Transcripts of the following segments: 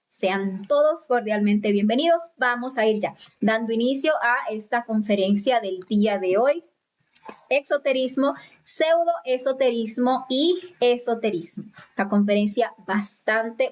Sean todos cordialmente bienvenidos. Vamos a ir ya dando inicio a esta conferencia del día de hoy. Exoterismo, pseudoesoterismo y esoterismo. Una conferencia bastante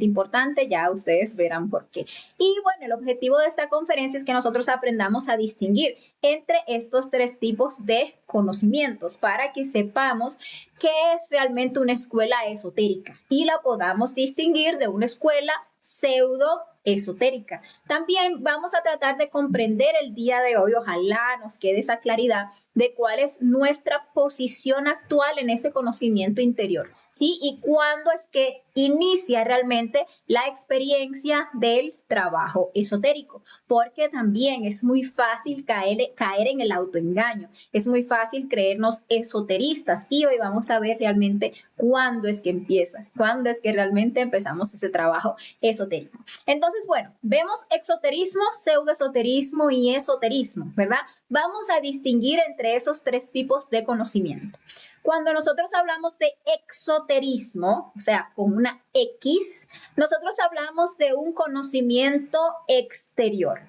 importante, ya ustedes verán por qué. Y bueno, el objetivo de esta conferencia es que nosotros aprendamos a distinguir entre estos tres tipos de conocimientos para que sepamos qué es realmente una escuela esotérica y la podamos distinguir de una escuela pseudoesotérica. También vamos a tratar de comprender el día de hoy, ojalá nos quede esa claridad de cuál es nuestra posición actual en ese conocimiento interior, ¿sí? Y cuándo es que inicia realmente la experiencia del trabajo esotérico, porque también es muy fácil caer en el autoengaño, es muy fácil creernos esoteristas y hoy vamos a ver realmente cuándo es que empieza, cuándo es que realmente empezamos ese trabajo esotérico. Entonces, bueno, vemos exoterismo, pseudoesoterismo y esoterismo, ¿verdad? Vamos a distinguir entre esos tres tipos de conocimiento. Cuando nosotros hablamos de exoterismo, o sea, con una X, nosotros hablamos de un conocimiento exterior.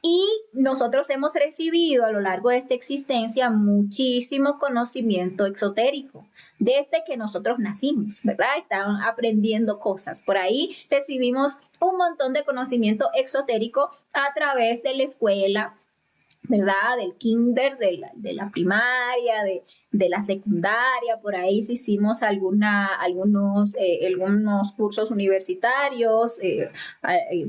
Y nosotros hemos recibido a lo largo de esta existencia muchísimo conocimiento exotérico. Desde que nosotros nacimos, ¿verdad? Estaban aprendiendo cosas. Por ahí recibimos un montón de conocimiento exotérico a través de la escuela, ¿verdad? Del kinder, de la primaria, de la secundaria, por ahí sí hicimos algunos cursos universitarios,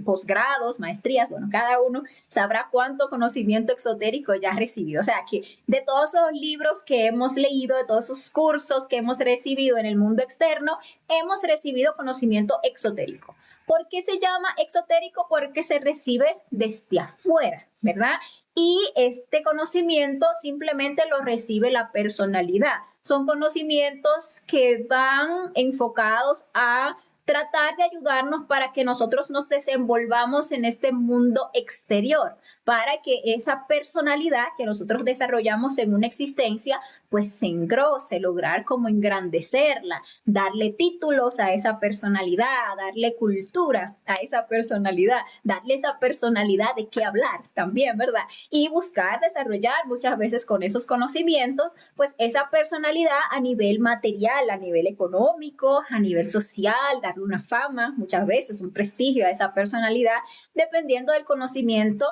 posgrados, maestrías, bueno, cada uno sabrá cuánto conocimiento exotérico ya ha recibido. O sea, que de todos esos libros que hemos leído, de todos esos cursos que hemos recibido en el mundo externo, hemos recibido conocimiento exotérico. ¿Por qué se llama exotérico? Porque se recibe desde afuera, ¿verdad? Y este conocimiento simplemente lo recibe la personalidad. Son conocimientos que van enfocados a tratar de ayudarnos para que nosotros nos desenvolvamos en este mundo exterior, para que esa personalidad que nosotros desarrollamos en una existencia, pues se engrose, lograr como engrandecerla, darle títulos a esa personalidad, darle cultura a esa personalidad, darle esa personalidad de qué hablar también, ¿verdad? Y buscar desarrollar muchas veces con esos conocimientos, pues esa personalidad a nivel material, a nivel económico, a nivel social, darle una fama, muchas veces un prestigio a esa personalidad, dependiendo del conocimiento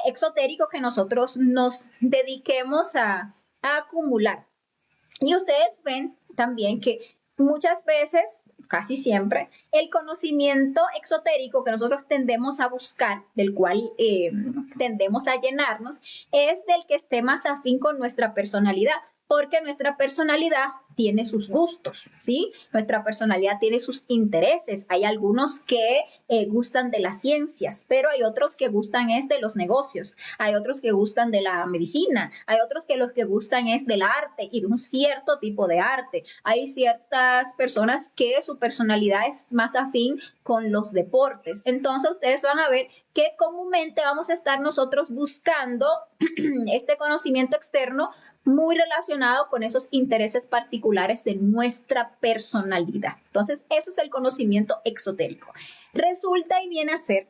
exotérico que nosotros nos dediquemos a acumular. Y ustedes ven también que muchas veces, casi siempre, el conocimiento exotérico que nosotros tendemos a buscar, del cual tendemos a llenarnos, es del que esté más afín con nuestra personalidad, porque nuestra personalidad tiene sus gustos, ¿sí? Nuestra personalidad tiene sus intereses. Hay algunos que gustan de las ciencias, pero hay otros que gustan es de los negocios. Hay otros que gustan de la medicina. Hay otros que los que gustan es del arte y de un cierto tipo de arte. Hay ciertas personas que su personalidad es más afín con los deportes. Entonces ustedes van a ver que comúnmente vamos a estar nosotros buscando este conocimiento externo muy relacionado con esos intereses particulares de nuestra personalidad. Entonces, eso es el conocimiento exotérico. Resulta y viene a ser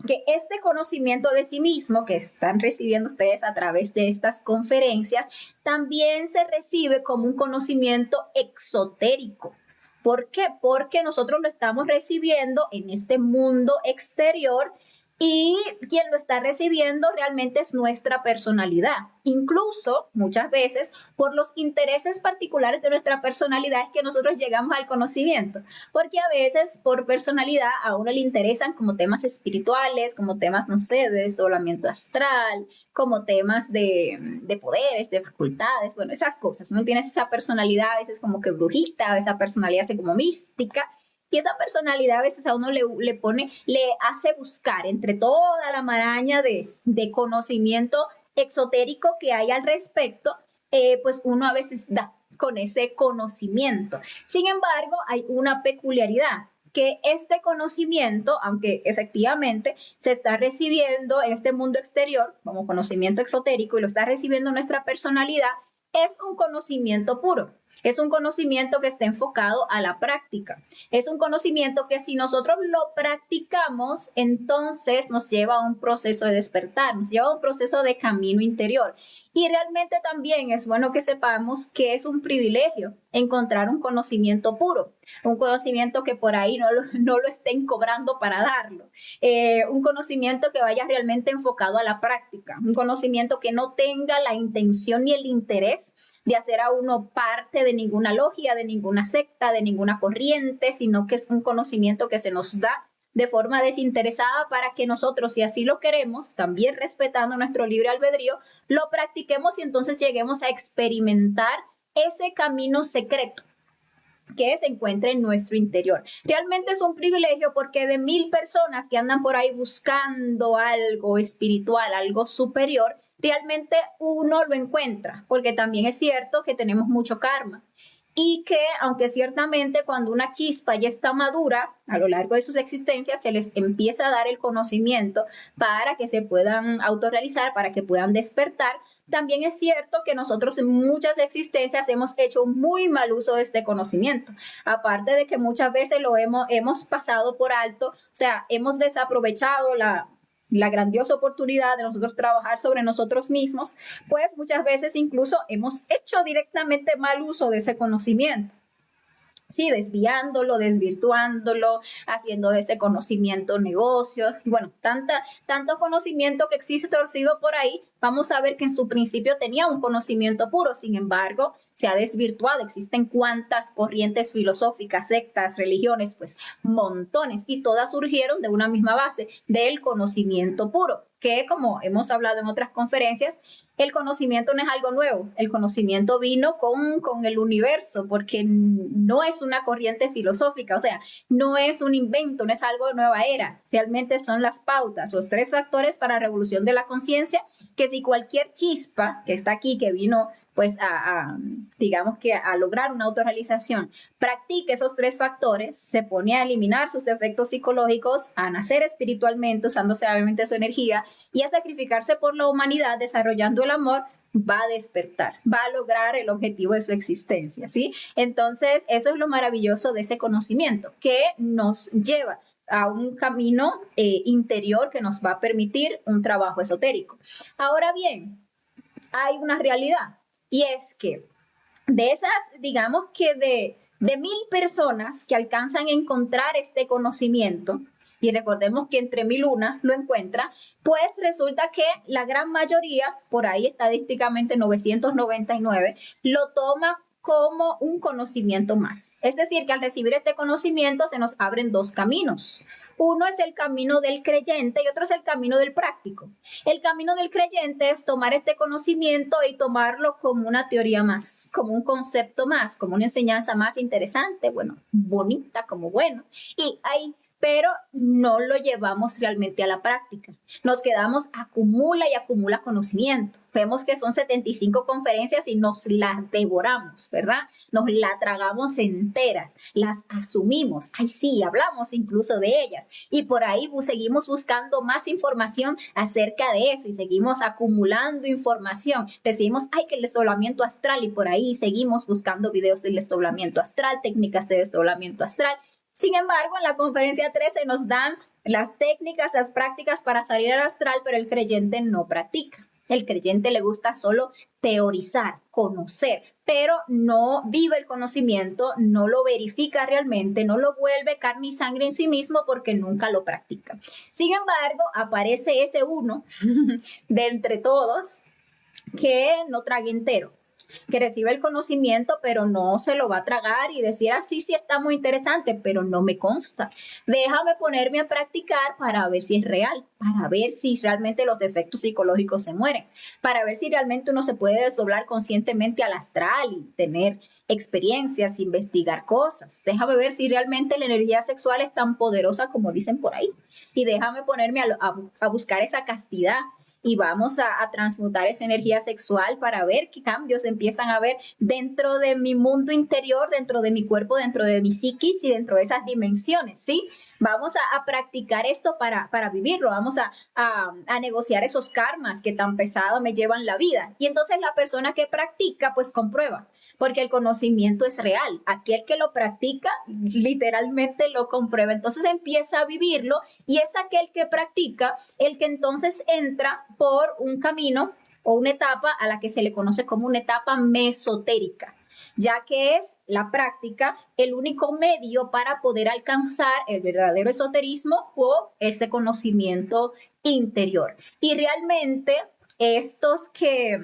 que este conocimiento de sí mismo que están recibiendo ustedes a través de estas conferencias también se recibe como un conocimiento exotérico. ¿Por qué? Porque nosotros lo estamos recibiendo en este mundo exterior y quien lo está recibiendo realmente es nuestra personalidad. Incluso, muchas veces, por los intereses particulares de nuestra personalidad es que nosotros llegamos al conocimiento. Porque a veces, por personalidad, a uno le interesan como temas espirituales, como temas, no sé, de desdoblamiento astral, como temas de poderes, de facultades, bueno, esas cosas. Uno tiene esa personalidad a veces como que brujita, esa personalidad así como mística. Y esa personalidad a veces a uno le hace buscar entre toda la maraña de conocimiento exotérico que hay al respecto, pues uno a veces da con ese conocimiento. Sin embargo, hay una peculiaridad, que este conocimiento, aunque efectivamente se está recibiendo en este mundo exterior como conocimiento exotérico y lo está recibiendo nuestra personalidad, es un conocimiento puro. Es un conocimiento que está enfocado a la práctica. Es un conocimiento que si nosotros lo practicamos, entonces nos lleva a un proceso de despertar, nos lleva a un proceso de camino interior. Y realmente también es bueno que sepamos que es un privilegio encontrar un conocimiento puro, un conocimiento que por ahí no lo estén cobrando para darlo, un conocimiento que vaya realmente enfocado a la práctica, un conocimiento que no tenga la intención ni el interés de hacer a uno parte de ninguna logia, de ninguna secta, de ninguna corriente, sino que es un conocimiento que se nos da de forma desinteresada para que nosotros, si así lo queremos, también respetando nuestro libre albedrío, lo practiquemos y entonces lleguemos a experimentar ese camino secreto que se encuentra en nuestro interior. Realmente es un privilegio porque de 1000 personas que andan por ahí buscando algo espiritual, algo superior, realmente uno lo encuentra, porque también es cierto que tenemos mucho karma. Y que, aunque ciertamente cuando una chispa ya está madura, a lo largo de sus existencias se les empieza a dar el conocimiento para que se puedan autorrealizar, para que puedan despertar, también es cierto que nosotros en muchas existencias hemos hecho muy mal uso de este conocimiento. Aparte de que muchas veces lo hemos pasado por alto, o sea, hemos desaprovechado la grandiosa oportunidad de nosotros trabajar sobre nosotros mismos, pues muchas veces incluso hemos hecho directamente mal uso de ese conocimiento. Sí, desviándolo, desvirtuándolo, haciendo de ese conocimiento negocio. Y bueno, tanto conocimiento que existe torcido por ahí, vamos a ver que en su principio tenía un conocimiento puro, sin embargo, se ha desvirtuado. Existen cuantas corrientes filosóficas, sectas, religiones, pues montones, y todas surgieron de una misma base, del conocimiento puro, que como hemos hablado en otras conferencias, el conocimiento no es algo nuevo, el conocimiento vino con el universo, porque no es una corriente filosófica, o sea, no es un invento, no es algo de nueva era, realmente son las pautas, los 3 factores para la revolución de la conciencia, que si cualquier chispa que está aquí, que vino pues digamos que a lograr una autorrealización, practique esos 3 factores, se pone a eliminar sus defectos psicológicos, a nacer espiritualmente, usando sabiamente su energía y a sacrificarse por la humanidad, desarrollando el amor, va a despertar, va a lograr el objetivo de su existencia, ¿sí? Entonces, eso es lo maravilloso de ese conocimiento, que nos lleva a un camino interior que nos va a permitir un trabajo esotérico. Ahora bien, hay una realidad. Y es que de esas, digamos que de 1000 personas que alcanzan a encontrar este conocimiento, y recordemos que entre 1001 lo encuentra, pues resulta que la gran mayoría, por ahí estadísticamente 999, lo toma como un conocimiento más. Es decir, que al recibir este conocimiento se nos abren 2 caminos. Uno es el camino del creyente y otro es el camino del práctico. El camino del creyente es tomar este conocimiento y tomarlo como una teoría más, como un concepto más, como una enseñanza más interesante, bueno, bonita, como bueno. Y ahí pero no lo llevamos realmente a la práctica. Nos quedamos, acumula y acumula conocimiento. Vemos que son 75 conferencias y nos las devoramos, ¿verdad? Nos las tragamos enteras, las asumimos. Ay, sí, hablamos incluso de ellas. Y por ahí seguimos buscando más información acerca de eso y seguimos acumulando información. Decimos, ay, que el desdoblamiento astral y por ahí seguimos buscando videos del desdoblamiento astral, técnicas de desdoblamiento astral. Sin embargo, en la conferencia 13 nos dan las técnicas, las prácticas para salir al astral, pero el creyente no practica. El creyente le gusta solo teorizar, conocer, pero no vive el conocimiento, no lo verifica realmente, no lo vuelve carne y sangre en sí mismo porque nunca lo practica. Sin embargo, aparece ese uno de entre todos que no traga entero, que recibe el conocimiento, pero no se lo va a tragar y decir, sí está muy interesante, pero no me consta. Déjame ponerme a practicar para ver si es real, para ver si realmente los defectos psicológicos se mueren, para ver si realmente uno se puede desdoblar conscientemente al astral y tener experiencias, investigar cosas. Déjame ver si realmente la energía sexual es tan poderosa como dicen por ahí. Y déjame ponerme a buscar esa castidad. Y vamos a transmutar esa energía sexual para ver qué cambios empiezan a haber dentro de mi mundo interior, dentro de mi cuerpo, dentro de mi psiquis y dentro de esas dimensiones, ¿sí? Vamos a practicar esto para vivirlo, vamos a negociar esos karmas que tan pesado me llevan la vida. Y entonces la persona que practica, pues comprueba, porque el conocimiento es real. Aquel que lo practica, literalmente lo comprueba. Entonces empieza a vivirlo y es aquel que practica el que entonces entra por un camino o una etapa a la que se le conoce como una etapa mesotérica, ya que es la práctica el único medio para poder alcanzar el verdadero esoterismo o ese conocimiento interior. Y realmente estos que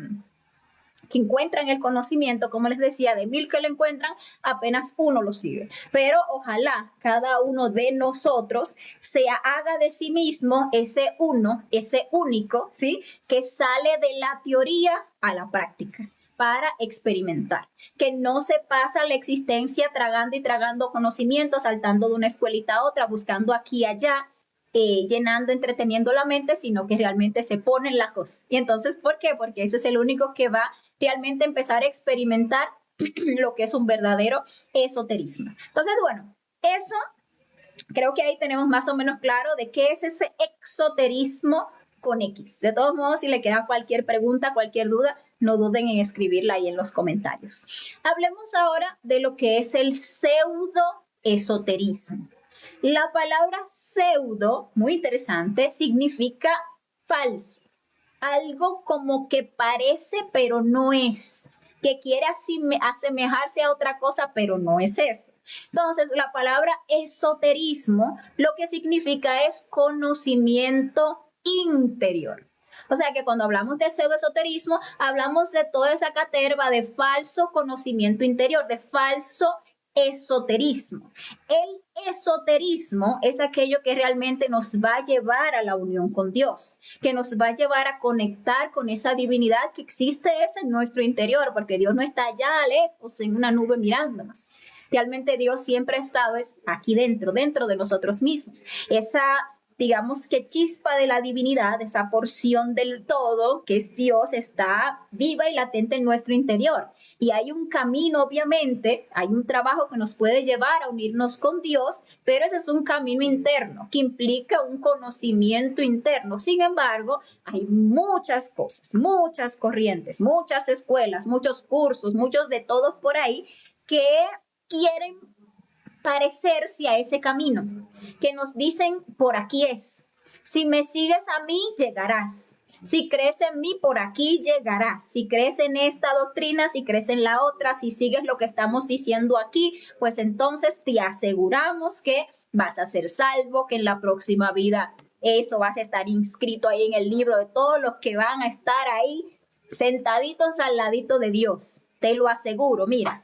encuentran el conocimiento, como les decía, de 1000 que lo encuentran, apenas uno lo sigue. Pero ojalá cada uno de nosotros se haga de sí mismo ese uno, ese único, ¿sí? Que sale de la teoría a la práctica para experimentar, que no se pasa la existencia tragando y tragando conocimiento, saltando de una escuelita a otra, buscando aquí y allá, llenando, entreteniendo la mente, sino que realmente se ponen las cosas. Y entonces, ¿por qué? Porque ese es el único que va realmente a empezar a experimentar lo que es un verdadero esoterismo. Entonces, bueno, eso creo que ahí tenemos más o menos claro de qué es ese exoterismo con X. De todos modos, si le queda cualquier pregunta, cualquier duda, no duden en escribirla ahí en los comentarios. Hablemos ahora de lo que es el pseudoesoterismo. La palabra pseudo, muy interesante, significa falso. Algo como que parece, pero no es. Que quiere asemejarse a otra cosa, pero no es eso. Entonces, la palabra esoterismo lo que significa es conocimiento interior. O sea que cuando hablamos de pseudoesoterismo, hablamos de toda esa caterva de falso conocimiento interior, de falso esoterismo. El esoterismo es aquello que realmente nos va a llevar a la unión con Dios, que nos va a llevar a conectar con esa divinidad que existe en nuestro interior, porque Dios no está allá lejos en una nube mirándonos. Realmente Dios siempre ha estado aquí dentro de nosotros mismos. Esa, digamos que chispa de la divinidad, esa porción del todo que es Dios, está viva y latente en nuestro interior. Y hay un camino, obviamente, hay un trabajo que nos puede llevar a unirnos con Dios, pero ese es un camino interno que implica un conocimiento interno. Sin embargo, hay muchas cosas, muchas corrientes, muchas escuelas, muchos cursos, muchos de todos por ahí que quieren parecerse a ese camino, que nos dicen, por aquí es. Si me sigues a mí, llegarás. Si crees en mí, por aquí llegarás. Si crees en esta doctrina, si crees en la otra, si sigues lo que estamos diciendo aquí, pues entonces te aseguramos que vas a ser salvo, que en la próxima vida eso vas a estar inscrito ahí en el libro de todos los que van a estar ahí sentaditos al ladito de Dios. Te lo aseguro, mira.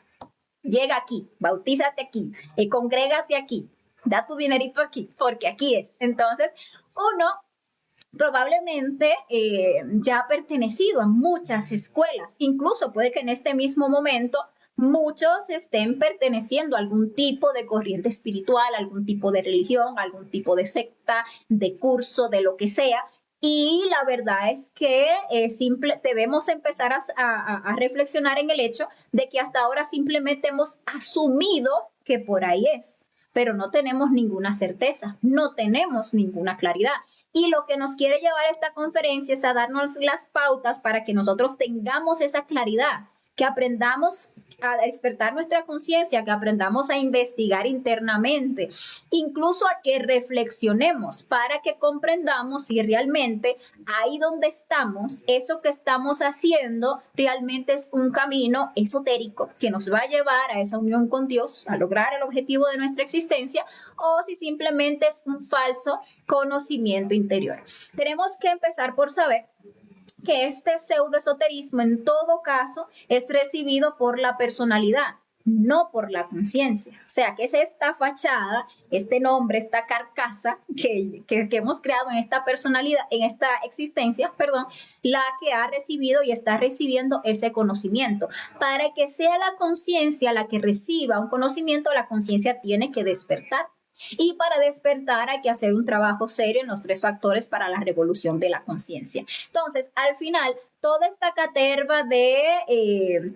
Llega aquí, bautízate aquí, congrégate aquí, da tu dinerito aquí, porque aquí es. Entonces, uno probablemente ya ha pertenecido a muchas escuelas, incluso puede que en este mismo momento muchos estén perteneciendo a algún tipo de corriente espiritual, algún tipo de religión, algún tipo de secta, de curso, de lo que sea. Y la verdad es que debemos empezar a reflexionar en el hecho de que hasta ahora simplemente hemos asumido que por ahí es, pero no tenemos ninguna certeza, no tenemos ninguna claridad. Y lo que nos quiere llevar a esta conferencia es a darnos las pautas para que nosotros tengamos esa claridad, que aprendamos a despertar nuestra conciencia, que aprendamos a investigar internamente, incluso a que reflexionemos para que comprendamos si realmente ahí donde estamos, eso que estamos haciendo realmente es un camino esotérico que nos va a llevar a esa unión con Dios, a lograr el objetivo de nuestra existencia, o si simplemente es un falso conocimiento interior. Tenemos que empezar por saber que este pseudoesoterismo en todo caso es recibido por la personalidad, no por la conciencia. O sea, que es esta fachada, este nombre, esta carcasa que hemos creado en esta personalidad, en esta existencia, perdón, la que ha recibido y está recibiendo ese conocimiento. Para que sea la conciencia la que reciba un conocimiento, la conciencia tiene que despertar. Y para despertar hay que hacer un trabajo serio en los 3 factores para la revolución de la conciencia. Entonces, al final, toda esta caterva de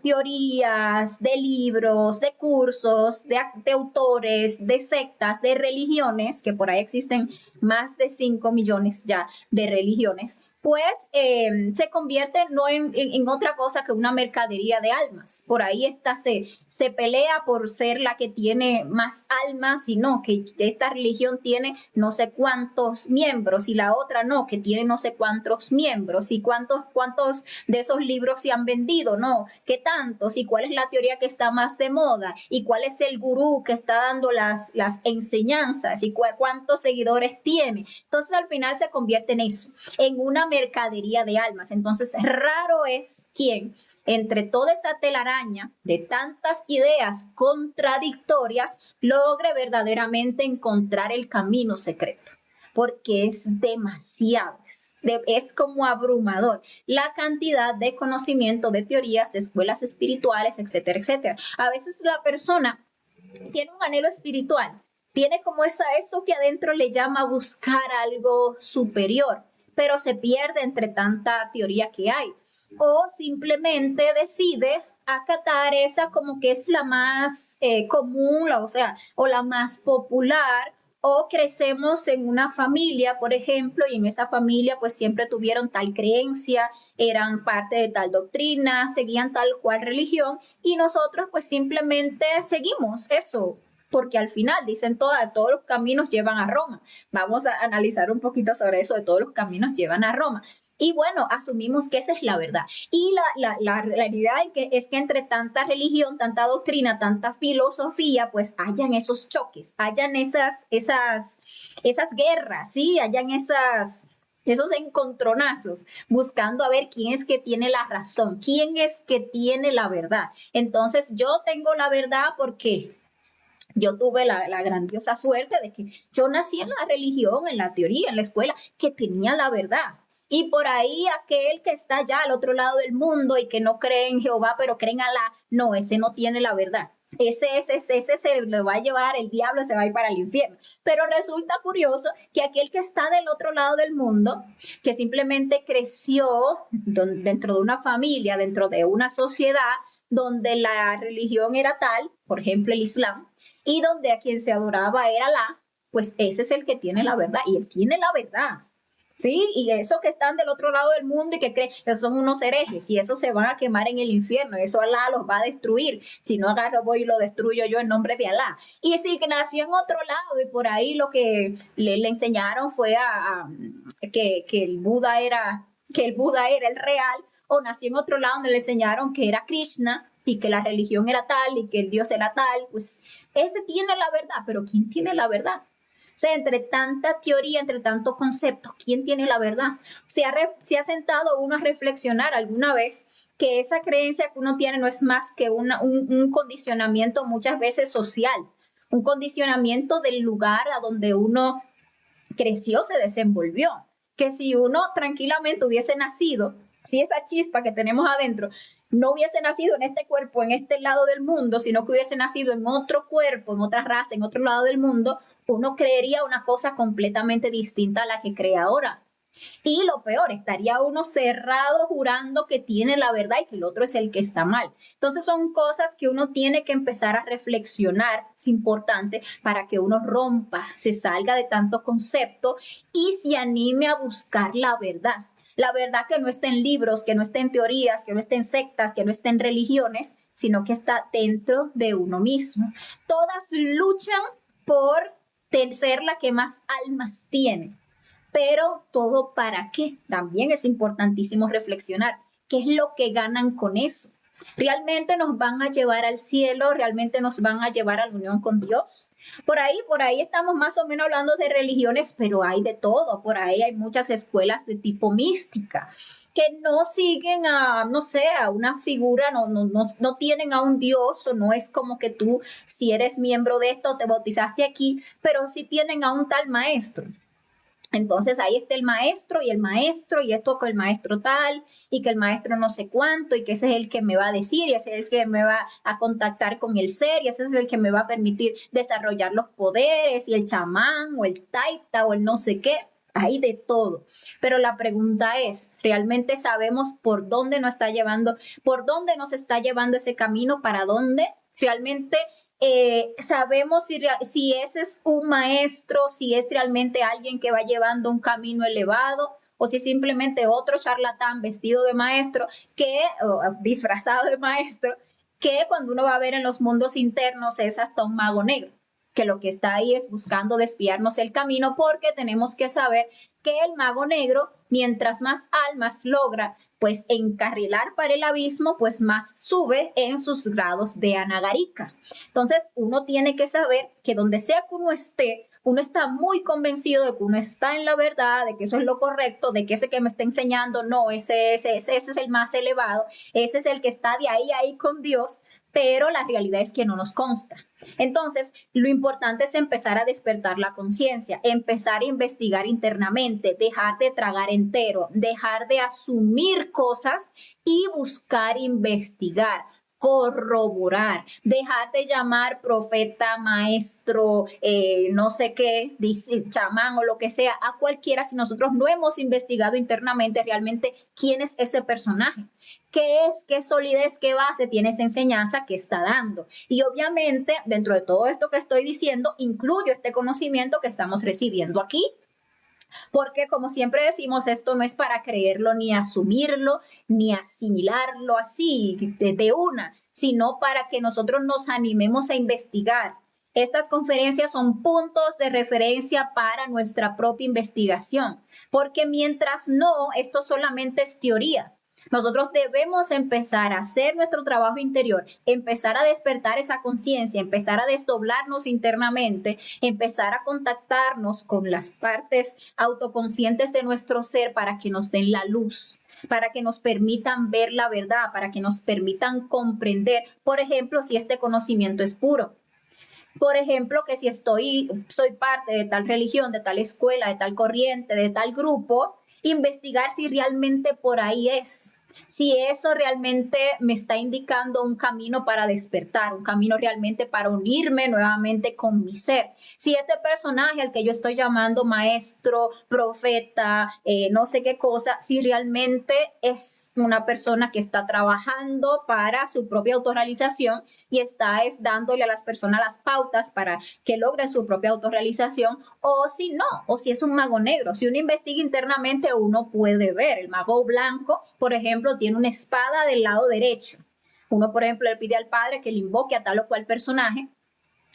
teorías, de libros, de cursos, de autores, de sectas, de religiones, que por ahí existen más de 5 millones ya de religiones, pues se convierte no en otra cosa que una mercadería de almas. Por ahí se pelea por ser la que tiene más almas, y no, que esta religión tiene no sé cuántos miembros y la otra no, que tiene no sé cuántos miembros, y cuántos de esos libros se han vendido, no, qué tantos, y cuál es la teoría que está más de moda, y cuál es el gurú que está dando las enseñanzas, y cuántos seguidores tiene. Entonces al final se convierte en eso, en una mercadería de almas. Entonces, raro es quien, entre toda esa telaraña de tantas ideas contradictorias, logre verdaderamente encontrar el camino secreto, porque es demasiado, es como abrumador la cantidad de conocimiento, de teorías, de escuelas espirituales, etcétera, etcétera. A veces la persona tiene un anhelo espiritual, tiene como eso que adentro le llama buscar algo superior, pero se pierde entre tanta teoría que hay, o simplemente decide acatar esa como que es la más común, o la más popular, o crecemos en una familia, por ejemplo, y en esa familia pues siempre tuvieron tal creencia, eran parte de tal doctrina, seguían tal cual religión, y nosotros pues simplemente seguimos eso, porque al final dicen todos los caminos llevan a Roma. Vamos a analizar un poquito sobre eso, de todos los caminos llevan a Roma. Y bueno, asumimos que esa es la verdad. Y la realidad es que entre tanta religión, tanta doctrina, tanta filosofía, pues hayan esos choques, hayan esas guerras, ¿sí? Hayan esos encontronazos, buscando a ver quién es que tiene la razón, quién es que tiene la verdad. Entonces, yo tengo la verdad porque yo tuve la grandiosa suerte de que yo nací en la religión, en la teoría, en la escuela, que tenía la verdad. Y por ahí aquel que está allá al otro lado del mundo y que no cree en Jehová, pero cree en Alá, no, ese no tiene la verdad. Ese se lo va a llevar el diablo, se va a ir para el infierno. Pero resulta curioso que aquel que está del otro lado del mundo, que simplemente creció dentro de una familia, dentro de una sociedad donde la religión era tal, por ejemplo el Islam, y donde a quien se adoraba era Alá, pues ese es el que tiene la verdad, y él tiene la verdad. Sí, y esos que están del otro lado del mundo y que creen que son unos herejes, y esos se van a quemar en el infierno, eso Alá los va a destruir. Si no agarro voy y lo destruyo yo en nombre de Alá. Y si nació en otro lado y por ahí lo que le enseñaron fue que el Buda era el real, o nació en otro lado donde le enseñaron que era Krishna y que la religión era tal y que el Dios era tal, pues ese tiene la verdad, pero ¿quién tiene la verdad? O sea, entre tanta teoría, entre tanto concepto, ¿quién tiene la verdad? Se ha sentado uno a reflexionar alguna vez que esa creencia que uno tiene no es más que un condicionamiento muchas veces social, un condicionamiento del lugar a donde uno creció, se desenvolvió. Que si uno tranquilamente hubiese nacido, si esa chispa que tenemos adentro no hubiese nacido en este cuerpo, en este lado del mundo, sino que hubiese nacido en otro cuerpo, en otra raza, en otro lado del mundo, uno creería una cosa completamente distinta a la que cree ahora. Y lo peor, estaría uno cerrado jurando que tiene la verdad y que el otro es el que está mal. Entonces son cosas que uno tiene que empezar a reflexionar, es importante, para que uno rompa, se salga de tanto concepto y se anime a buscar la verdad. La verdad que no está en libros, que no está en teorías, que no está en sectas, que no está en religiones, sino que está dentro de uno mismo. Todas luchan por ser la que más almas tiene. Pero todo para qué, también es importantísimo reflexionar. ¿Qué es lo que ganan con eso? ¿Realmente nos van a llevar al cielo? ¿Realmente nos van a llevar a la unión con Dios? Por ahí estamos más o menos hablando de religiones, pero hay de todo. Por ahí hay muchas escuelas de tipo mística que no siguen no sé, a una figura, no tienen a un Dios, o no es como que tú, si eres miembro de esto, te bautizaste aquí, pero sí tienen a un tal maestro. Entonces ahí está el maestro y esto con el maestro tal y que el maestro no sé cuánto y que ese es el que me va a decir y ese es el que me va a contactar con el ser y ese es el que me va a permitir desarrollar los poderes y el chamán o el taita o el no sé qué. Hay de todo. Pero la pregunta es, ¿realmente sabemos por dónde nos está llevando, por dónde nos está llevando ese camino, para dónde? ¿Realmente sabemos si ese es un maestro, si es realmente alguien que va llevando un camino elevado o si es simplemente otro charlatán vestido de maestro o disfrazado de maestro, que cuando uno va a ver en los mundos internos es hasta un mago negro, que lo que está ahí es buscando desviarnos el camino, porque tenemos que saber que el mago negro, mientras más almas logra pues encarrilar para el abismo, pues más sube en sus grados de anagarika. Entonces uno tiene que saber que donde sea que uno esté, uno está muy convencido de que uno está en la verdad, de que eso es lo correcto, de que ese que me está enseñando, no, ese es el más elevado, ese es el que está de ahí con Dios, pero la realidad es que no nos consta. Entonces, lo importante es empezar a despertar la conciencia, empezar a investigar internamente, dejar de tragar entero, dejar de asumir cosas y buscar investigar, corroborar, dejar de llamar profeta, maestro, no sé qué, chamán o lo que sea, a cualquiera si nosotros no hemos investigado internamente realmente quién es ese personaje. ¿Qué es, qué solidez, qué base tiene esa enseñanza que está dando? Y obviamente, dentro de todo esto que estoy diciendo, incluyo este conocimiento que estamos recibiendo aquí. Porque como siempre decimos, esto no es para creerlo ni asumirlo, ni asimilarlo así de una, sino para que nosotros nos animemos a investigar. Estas conferencias son puntos de referencia para nuestra propia investigación, porque mientras no, esto solamente es teoría. Nosotros debemos empezar a hacer nuestro trabajo interior, empezar a despertar esa conciencia, empezar a desdoblarnos internamente, empezar a contactarnos con las partes autoconscientes de nuestro ser para que nos den la luz, para que nos permitan ver la verdad, para que nos permitan comprender, por ejemplo, si este conocimiento es puro. Por ejemplo, que si soy parte de tal religión, de tal escuela, de tal corriente, de tal grupo, investigar si realmente por ahí es, si eso realmente me está indicando un camino para despertar, un camino realmente para unirme nuevamente con mi ser. Si ese personaje al que yo estoy llamando maestro, profeta, no sé qué cosa, si realmente es una persona que está trabajando para su propia autorrealización y está dándole a las personas las pautas para que logren su propia autorrealización, o si no, o si es un mago negro. Si uno investiga internamente, uno puede ver. El mago blanco, por ejemplo, tiene una espada del lado derecho. Uno, por ejemplo, le pide al padre que le invoque a tal o cual personaje.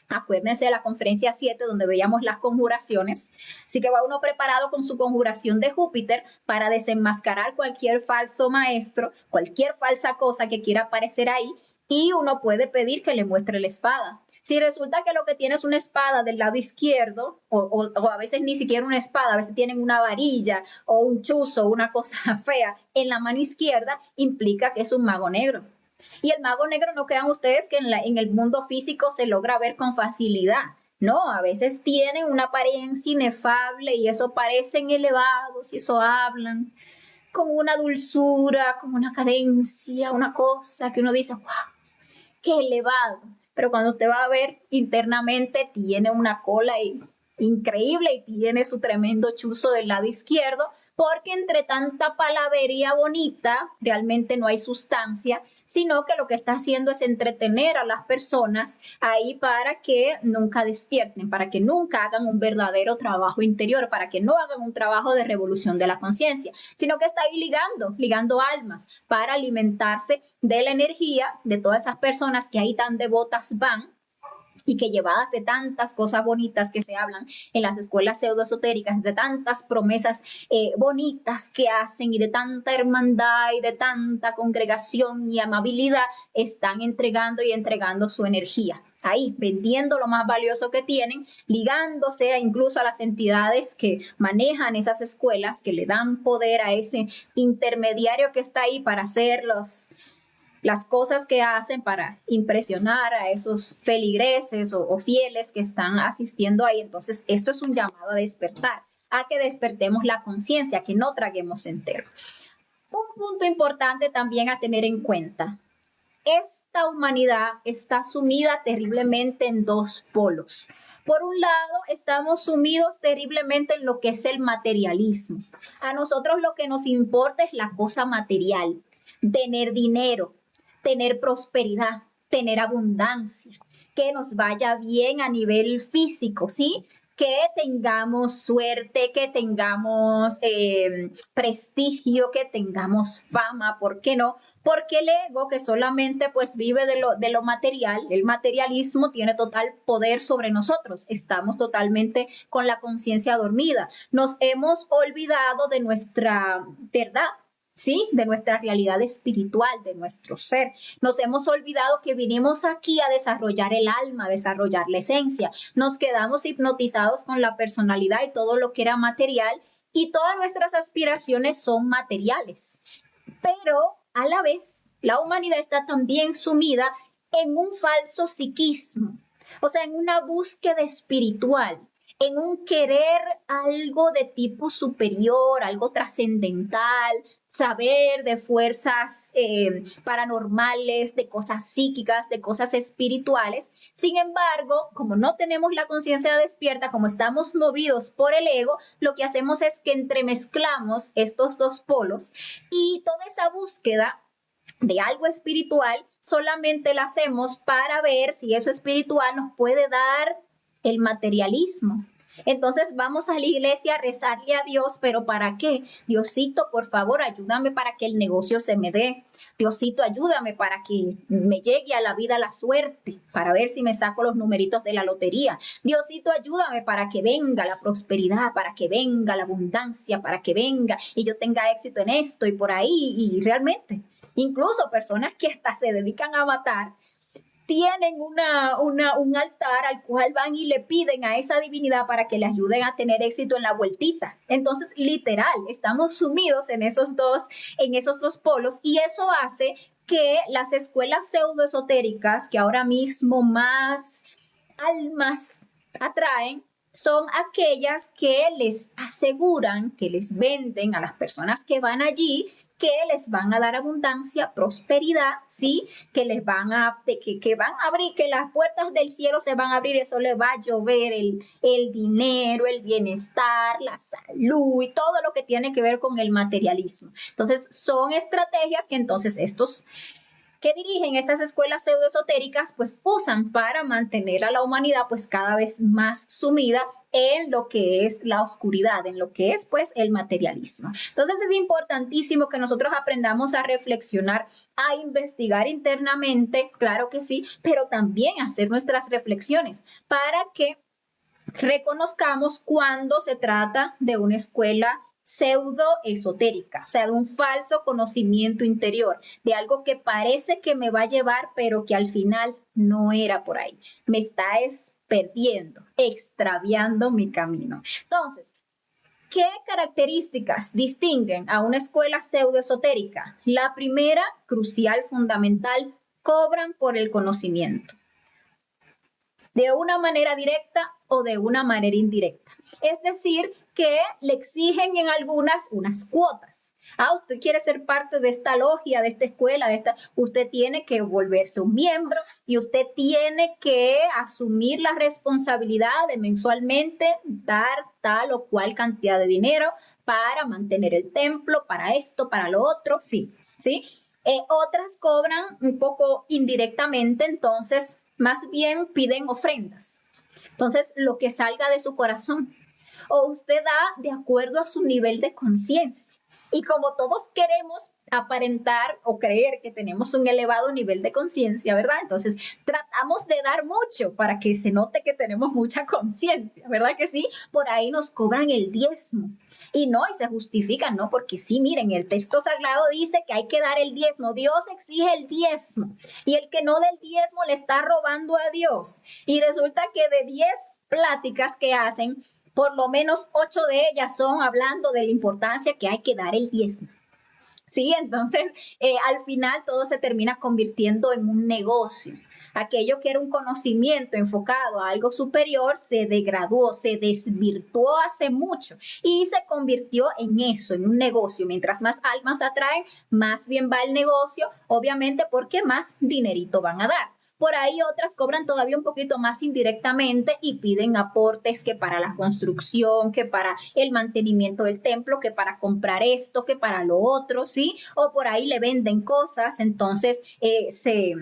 Acuérdense de la conferencia 7 donde veíamos las conjuraciones. Así que va uno preparado con su conjuración de Júpiter para desenmascarar cualquier falso maestro, cualquier falsa cosa que quiera aparecer ahí, y uno puede pedir que le muestre la espada. Si resulta que lo que tiene es una espada del lado izquierdo, o a veces ni siquiera una espada, a veces tienen una varilla o un chuzo, una cosa fea en la mano izquierda, implica que es un mago negro. Y el mago negro, no crean ustedes que en el mundo físico se logra ver con facilidad. No, a veces tienen una apariencia inefable y eso parecen elevados y eso hablan con una dulzura, con una cadencia, una cosa que uno dice, wow, qué elevado. Pero cuando usted va a ver internamente, tiene una cola increíble y tiene su tremendo chuzo del lado izquierdo, porque entre tanta palabrería bonita realmente no hay sustancia, sino que lo que está haciendo es entretener a las personas ahí para que nunca despierten, para que nunca hagan un verdadero trabajo interior, para que no hagan un trabajo de revolución de la conciencia, sino que está ahí ligando almas para alimentarse de la energía de todas esas personas que ahí tan devotas van, y que llevadas de tantas cosas bonitas que se hablan en las escuelas pseudoesotéricas, de tantas promesas bonitas que hacen y de tanta hermandad y de tanta congregación y amabilidad, están entregando y entregando su energía. Ahí, vendiendo lo más valioso que tienen, ligándose incluso a las entidades que manejan esas escuelas, que le dan poder a ese intermediario que está ahí para hacer las cosas que hacen para impresionar a esos feligreses o fieles que están asistiendo ahí. Entonces, esto es un llamado a despertar, a que despertemos la conciencia, que no traguemos entero. Un punto importante también a tener en cuenta. Esta humanidad está sumida terriblemente en dos polos. Por un lado, estamos sumidos terriblemente en lo que es el materialismo. A nosotros lo que nos importa es la cosa material, tener dinero, tener prosperidad, tener abundancia, que nos vaya bien a nivel físico, ¿sí? Que tengamos suerte, que tengamos prestigio, que tengamos fama, ¿por qué no? Porque el ego, que solamente pues vive de lo material, el materialismo tiene total poder sobre nosotros, estamos totalmente con la conciencia dormida, nos hemos olvidado de nuestra verdad, ¿sí? De nuestra realidad espiritual, de nuestro ser. Nos hemos olvidado que vinimos aquí a desarrollar el alma, a desarrollar la esencia. Nos quedamos hipnotizados con la personalidad y todo lo que era material, y todas nuestras aspiraciones son materiales. Pero a la vez, la humanidad está también sumida en un falso psiquismo, o sea, en una búsqueda espiritual, en un querer algo de tipo superior, algo trascendental, saber de fuerzas paranormales, de cosas psíquicas, de cosas espirituales. Sin embargo, como no tenemos la conciencia despierta, como estamos movidos por el ego, lo que hacemos es que entremezclamos estos dos polos, y toda esa búsqueda de algo espiritual solamente la hacemos para ver si eso espiritual nos puede dar el materialismo. Entonces vamos a la iglesia a rezarle a Dios, pero ¿para qué? Diosito, por favor, ayúdame para que el negocio se me dé. Diosito, ayúdame para que me llegue a la vida la suerte, para ver si me saco los numeritos de la lotería. Diosito, ayúdame para que venga la prosperidad, para que venga la abundancia, para que venga y yo tenga éxito en esto y por ahí. Y realmente, incluso personas que hasta se dedican a matar, tienen un altar al cual van y le piden a esa divinidad para que le ayuden a tener éxito en la vueltita. Entonces, literal, estamos sumidos en esos dos polos, y eso hace que las escuelas pseudoesotéricas que ahora mismo más almas atraen son aquellas que les aseguran, que les venden a las personas que van allí, que les van a dar abundancia, prosperidad, ¿sí? Que les van a, que van a abrir, que las puertas del cielo se van a abrir, eso le va a llover el dinero, el bienestar, la salud y todo lo que tiene que ver con el materialismo. Entonces, son estrategias que entonces estos que dirigen estas escuelas pseudoesotéricas pues usan para mantener a la humanidad pues cada vez más sumida en lo que es la oscuridad, en lo que es pues el materialismo. Entonces es importantísimo que nosotros aprendamos a reflexionar, a investigar internamente, claro que sí, pero también hacer nuestras reflexiones para que reconozcamos cuando se trata de una escuela pseudo-esotérica, o sea, de un falso conocimiento interior, de algo que parece que me va a llevar, pero que al final no era por ahí. Me está perdiendo, extraviando mi camino. Entonces, ¿qué características distinguen a una escuela pseudo-esotérica? La primera, crucial, fundamental, cobran por el conocimiento, de una manera directa o de una manera indirecta. Es decir, que le exigen en algunas unas cuotas. Usted quiere ser parte de esta logia, de esta escuela, usted tiene que volverse un miembro y usted tiene que asumir la responsabilidad de mensualmente dar tal o cual cantidad de dinero para mantener el templo, para esto, para lo otro, sí. Otras cobran un poco indirectamente, entonces más bien piden ofrendas. Entonces, lo que salga de su corazón. O usted da de acuerdo a su nivel de conciencia. Y como todos queremos aparentar o creer que tenemos un elevado nivel de conciencia, ¿verdad? Entonces tratamos de dar mucho para que se note que tenemos mucha conciencia, ¿verdad que sí? Por ahí nos cobran el diezmo. Y se justifican, ¿no? Porque sí, miren, el texto sagrado dice que hay que dar el diezmo. Dios exige el diezmo. Y el que no dé el diezmo le está robando a Dios. Y resulta que de 10 pláticas que hacen, por lo menos 8 de ellas son hablando de la importancia que hay que dar el diezmo. Sí, entonces al final todo se termina convirtiendo en un negocio. Aquello que era un conocimiento enfocado a algo superior se degradó, se desvirtuó hace mucho y se convirtió en eso, en un negocio. Mientras más almas atraen, más bien va el negocio, obviamente porque más dinerito van a dar. Por ahí otras cobran todavía un poquito más indirectamente y piden aportes que para la construcción, que para el mantenimiento del templo, que para comprar esto, que para lo otro, ¿sí? O por ahí le venden cosas, entonces se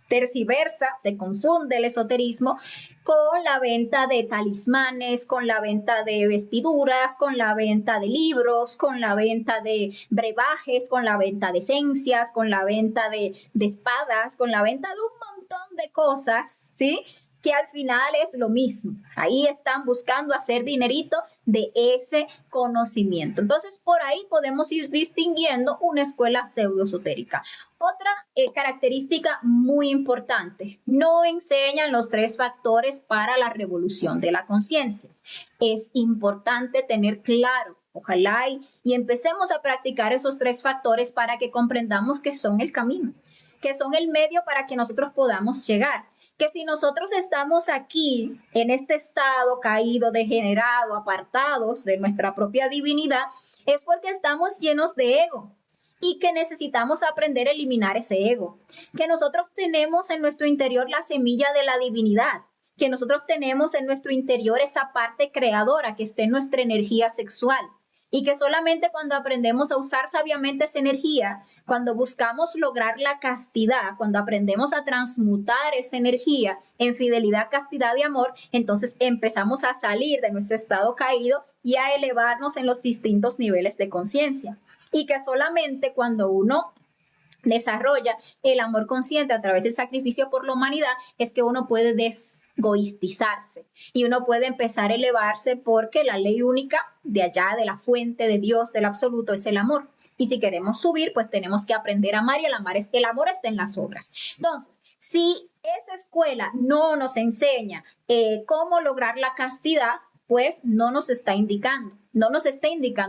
tergiversa, se confunde el esoterismo con la venta de talismanes, con la venta de vestiduras, con la venta de libros, con la venta de brebajes, con la venta de esencias, con la venta de espadas, con la venta de un montón de cosas, ¿sí? Que al final es lo mismo. Ahí están buscando hacer dinerito de ese conocimiento. Entonces, por ahí podemos ir distinguiendo una escuela pseudoesotérica. Otra característica muy importante, no enseñan los 3 factores para la revolución de la conciencia. Es importante tener claro, ojalá y empecemos a practicar esos 3 factores para que comprendamos que son el camino, que son el medio para que nosotros podamos llegar. Que si nosotros estamos aquí en este estado caído, degenerado, apartados de nuestra propia divinidad, es porque estamos llenos de ego y que necesitamos aprender a eliminar ese ego. Que nosotros tenemos en nuestro interior la semilla de la divinidad, que nosotros tenemos en nuestro interior esa parte creadora que está en nuestra energía sexual. Y que solamente cuando aprendemos a usar sabiamente esa energía, cuando buscamos lograr la castidad, cuando aprendemos a transmutar esa energía en fidelidad, castidad y amor, entonces empezamos a salir de nuestro estado caído y a elevarnos en los distintos niveles de conciencia. Y que solamente cuando uno desarrolla el amor consciente a través del sacrificio por la humanidad es que uno puede desgoistizarse y uno puede empezar a elevarse porque la ley única de allá, de la fuente de Dios, del absoluto, es el amor. Y si queremos subir, pues tenemos que aprender a amar y el amor está en las obras. Entonces, si esa escuela no nos enseña cómo lograr la castidad, pues no nos está indicando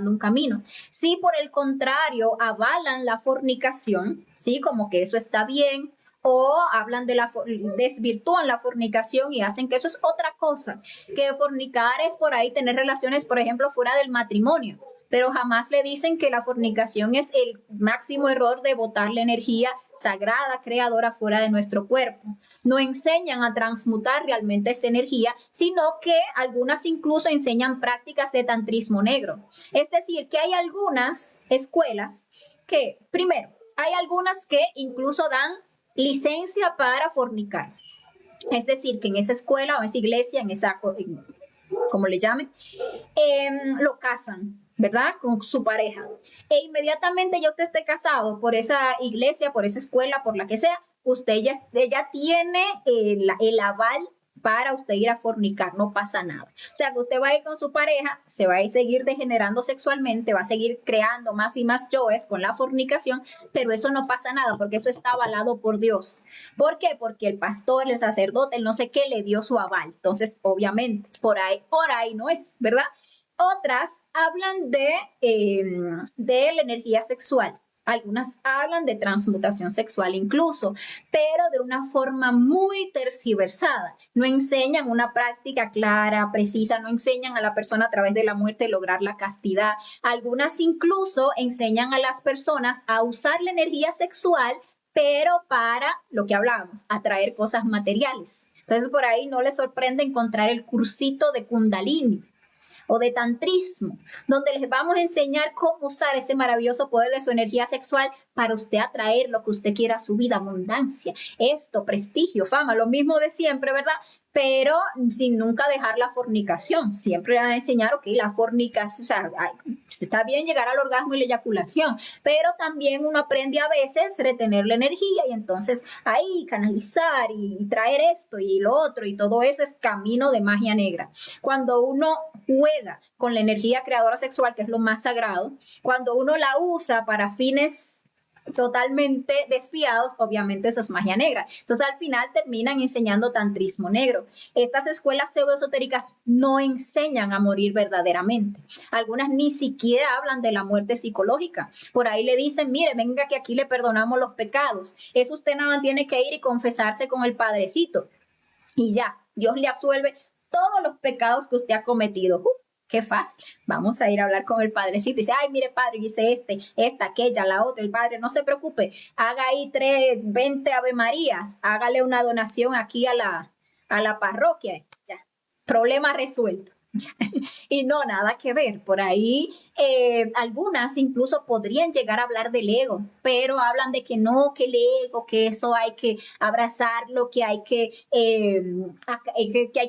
un camino. Si por el contrario avalan la fornicación, ¿sí? Como que eso está bien, o hablan desvirtúan la fornicación y hacen que eso es otra cosa, que fornicar es por ahí tener relaciones, por ejemplo, fuera del matrimonio, pero jamás le dicen que la fornicación es el máximo error de botar la energía sagrada, creadora fuera de nuestro cuerpo. No enseñan a transmutar realmente esa energía, sino que algunas incluso enseñan prácticas de tantrismo negro. Es decir, que hay algunas escuelas que, primero, hay algunas que incluso dan licencia para fornicar. Es decir, que en esa escuela o en esa iglesia, como le llamen, lo casan, ¿verdad? Con su pareja. E inmediatamente ya usted esté casado por esa iglesia, por esa escuela, por la que sea, usted ya tiene el aval para usted ir a fornicar, no pasa nada. O sea, que usted va a ir con su pareja, se va a seguir degenerando sexualmente, va a seguir creando más y más yoes con la fornicación, pero eso no pasa nada porque eso está avalado por Dios. ¿Por qué? Porque el pastor, el sacerdote, el no sé qué, le dio su aval. Entonces, obviamente, por ahí no es, ¿verdad? Otras hablan de la energía sexual. Algunas hablan de transmutación sexual incluso, pero de una forma muy tergiversada. No enseñan una práctica clara, precisa, no enseñan a la persona a través de la muerte lograr la castidad. Algunas incluso enseñan a las personas a usar la energía sexual, pero para lo que hablábamos, atraer cosas materiales. Entonces por ahí no les sorprende encontrar el cursito de Kundalini o de tantrismo, donde les vamos a enseñar cómo usar ese maravilloso poder de su energía sexual para usted atraer lo que usted quiera a su vida, abundancia, prestigio, fama, lo mismo de siempre, ¿verdad? Pero sin nunca dejar la fornicación. Siempre van a enseñar, ok, la fornicación, o sea, está bien llegar al orgasmo y la eyaculación, pero también uno aprende a veces retener la energía y entonces ahí canalizar y traer esto y lo otro y todo eso es camino de magia negra. Cuando uno juega con la energía creadora sexual, que es lo más sagrado, cuando uno la usa para fines totalmente desviados, obviamente eso es magia negra. Entonces al final terminan enseñando tantrismo negro. Estas escuelas pseudoesotéricas no enseñan a morir verdaderamente. Algunas ni siquiera hablan de la muerte psicológica. Por ahí le dicen, mire, venga que aquí le perdonamos los pecados. Eso usted nada más tiene que ir y confesarse con el Padrecito. Y ya, Dios le absuelve todos los pecados que usted ha cometido. Qué fácil. Vamos a ir a hablar con el Padrecito. Dice, ay, mire, padre, hice esta, aquella, la otra. El padre, no se preocupe. Haga ahí 20 Ave Marías. Hágale una donación aquí a la parroquia. Ya. Problema resuelto. Y no, nada que ver. Por ahí algunas incluso podrían llegar a hablar del ego, pero hablan de que no, que el ego, que eso hay que abrazarlo, que hay que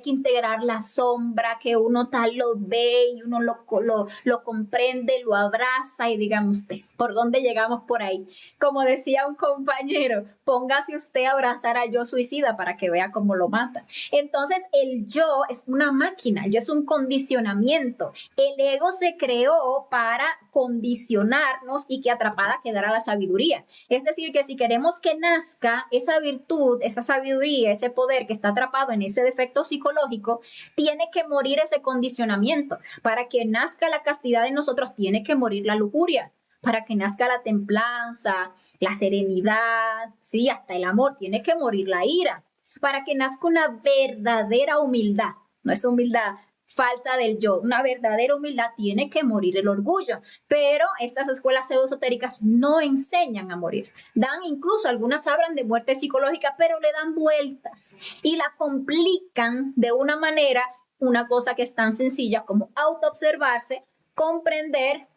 integrar la sombra, que uno tal lo ve y uno lo comprende, lo abraza y dígame usted, ¿por dónde llegamos por ahí? Como decía un compañero, póngase usted a abrazar al yo suicida para que vea cómo lo mata. Entonces el yo es una máquina, el yo es un condicionamiento. El ego se creó para condicionarnos y que atrapada quedara la sabiduría. Es decir, que si queremos que nazca esa virtud, esa sabiduría, ese poder que está atrapado en ese defecto psicológico, tiene que morir ese condicionamiento. Para que nazca la castidad en nosotros, tiene que morir la lujuria. Para que nazca la templanza, la serenidad, sí, hasta el amor, tiene que morir la ira. Para que nazca una verdadera humildad, no es humildad falsa del yo, una verdadera humildad, tiene que morir el orgullo. Pero estas escuelas pseudoesotéricas no enseñan a morir. Incluso algunas hablan de muerte psicológica, pero le dan vueltas y la complican de una manera, una cosa que es tan sencilla como autoobservarse, comprender,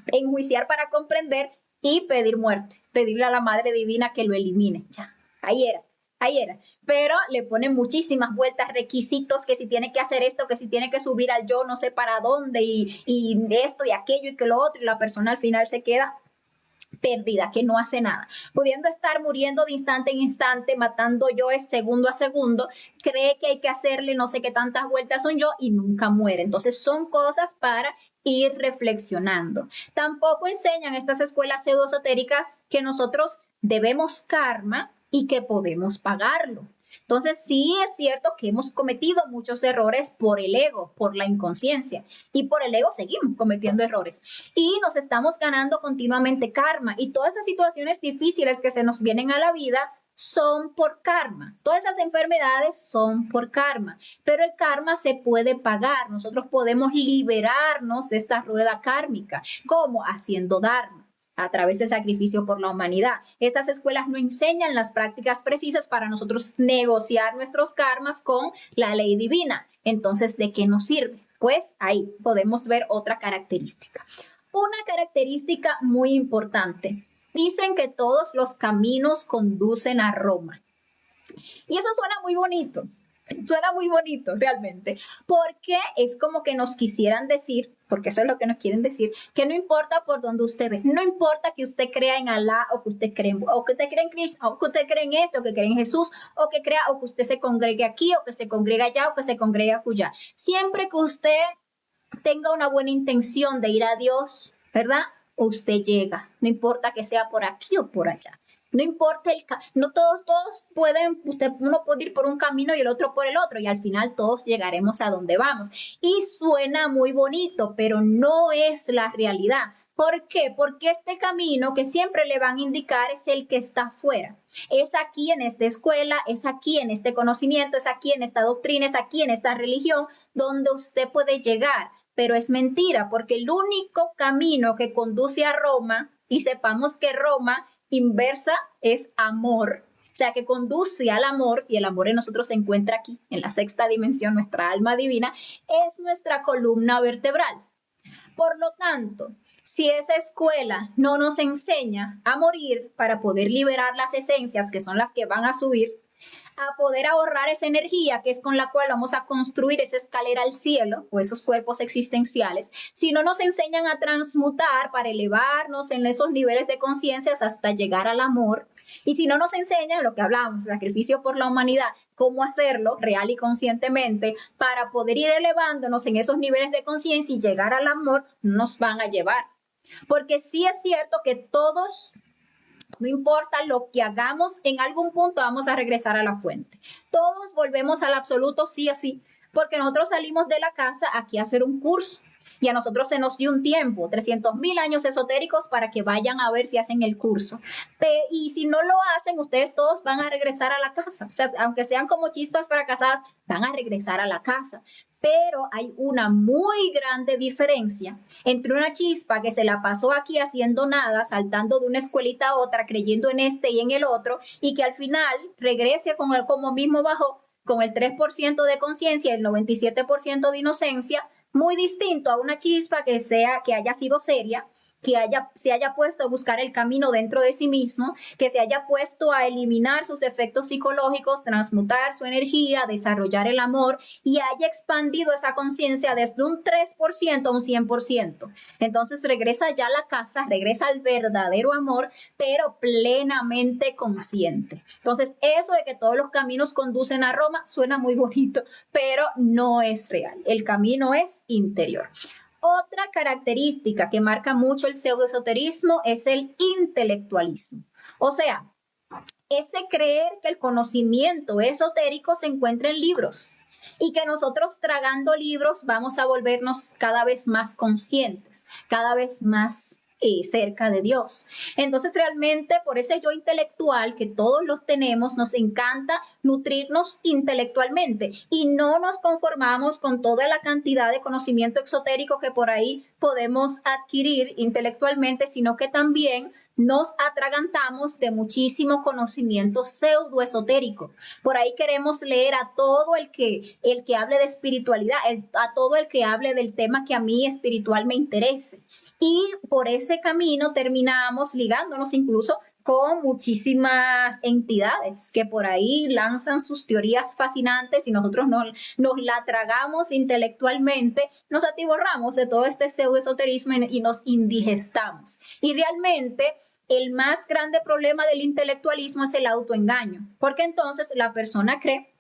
enjuiciar para comprender y pedir muerte, pedirle a la Madre Divina que lo elimine. Ya, ahí era. Pero le ponen muchísimas vueltas, requisitos, que si tiene que hacer esto, que si tiene que subir al yo no sé para dónde y esto y aquello y que lo otro, y la persona al final se queda perdida, que no hace nada, pudiendo estar muriendo de instante en instante, matando yo segundo a segundo, cree que hay que hacerle no sé qué tantas vueltas son yo y nunca muere. Entonces son cosas para ir reflexionando. Tampoco enseñan estas escuelas pseudoesotéricas que nosotros debemos karma y que podemos pagarlo. Entonces sí es cierto que hemos cometido muchos errores por el ego, por la inconsciencia, y por el ego seguimos cometiendo errores y nos estamos ganando continuamente karma, y todas esas situaciones difíciles que se nos vienen a la vida son por karma. Todas esas enfermedades son por karma, pero el karma se puede pagar. Nosotros podemos liberarnos de esta rueda kármica. ¿Cómo? Haciendo dharma, a través de sacrificio por la humanidad. Estas escuelas no enseñan las prácticas precisas para nosotros negociar nuestros karmas con la ley divina. Entonces, ¿de qué nos sirve? Pues ahí podemos ver otra característica. Una característica muy importante. Dicen que todos los caminos conducen a Roma. Y eso suena muy bonito. Suena muy bonito realmente, porque es como que nos quisieran decir, porque eso es lo que nos quieren decir, que no importa por dónde usted ve, no importa que usted crea en Alá o que usted cree en Cristo, o que usted cree en esto, o que cree en Jesús, o que crea, o que usted se congregue aquí, o que se congregue allá, o que se congregue acullá. Siempre que usted tenga una buena intención de ir a Dios, ¿verdad? Usted llega, no importa que sea por aquí o por allá. No importa no todos pueden, uno puede ir por un camino y el otro por el otro, y al final todos llegaremos a donde vamos. Y suena muy bonito, pero no es la realidad. ¿Por qué? Porque este camino que siempre le van a indicar es el que está afuera. Es aquí en esta escuela, es aquí en este conocimiento, es aquí en esta doctrina, es aquí en esta religión donde usted puede llegar. Pero es mentira, porque el único camino que conduce a Roma, y sepamos que Roma inversa es amor, o sea que conduce al amor, y el amor en nosotros se encuentra aquí, en la sexta dimensión, nuestra alma divina, es nuestra columna vertebral. Por lo tanto, si esa escuela no nos enseña a morir para poder liberar las esencias que son las que van a subir, a poder ahorrar esa energía que es con la cual vamos a construir esa escalera al cielo o esos cuerpos existenciales, si no nos enseñan a transmutar para elevarnos en esos niveles de conciencias hasta llegar al amor, y si no nos enseñan lo que hablamos, sacrificio por la humanidad, cómo hacerlo real y conscientemente para poder ir elevándonos en esos niveles de conciencia y llegar al amor, no nos van a llevar. Porque sí es cierto que todos no importa lo que hagamos, en algún punto vamos a regresar a la fuente. Todos volvemos al absoluto sí o sí, porque nosotros salimos de la casa aquí a hacer un curso. Y a nosotros se nos dio un tiempo, 300.000 años esotéricos para que vayan a ver si hacen el curso. Y si no lo hacen, ustedes todos van a regresar a la casa. O sea, aunque sean como chispas fracasadas, van a regresar a la casa. Pero hay una muy grande diferencia entre una chispa que se la pasó aquí haciendo nada, saltando de una escuelita a otra, creyendo en este y en el otro, y que al final regrese con el como mismo bajó, con el 3% de conciencia y el 97% de inocencia, muy distinto a una chispa que haya sido seria, que se haya puesto a buscar el camino dentro de sí mismo, que se haya puesto a eliminar sus efectos psicológicos, transmutar su energía, desarrollar el amor y haya expandido esa conciencia desde un 3% a un 100%. Entonces regresa ya a la casa, regresa al verdadero amor, pero plenamente consciente. Entonces eso de que todos los caminos conducen a Roma suena muy bonito, pero no es real. El camino es interior. Otra característica que marca mucho el pseudoesoterismo es el intelectualismo. O sea, ese creer que el conocimiento esotérico se encuentra en libros y que nosotros tragando libros vamos a volvernos cada vez más conscientes, cada vez más cerca de Dios. Entonces realmente por ese yo intelectual que todos los tenemos, nos encanta nutrirnos intelectualmente y no nos conformamos con toda la cantidad de conocimiento exotérico que por ahí podemos adquirir intelectualmente, sino que también nos atragantamos de muchísimo conocimiento pseudoesotérico. Por ahí queremos leer a todo el que hable de espiritualidad, a todo el que hable del tema que a mí espiritual me interese. Y por ese camino terminamos ligándonos incluso con muchísimas entidades que por ahí lanzan sus teorías fascinantes y nosotros nos la tragamos intelectualmente, nos atiborramos de todo este pseudoesoterismo y nos indigestamos. Y realmente el más grande problema del intelectualismo es el autoengaño, porque entonces la persona cree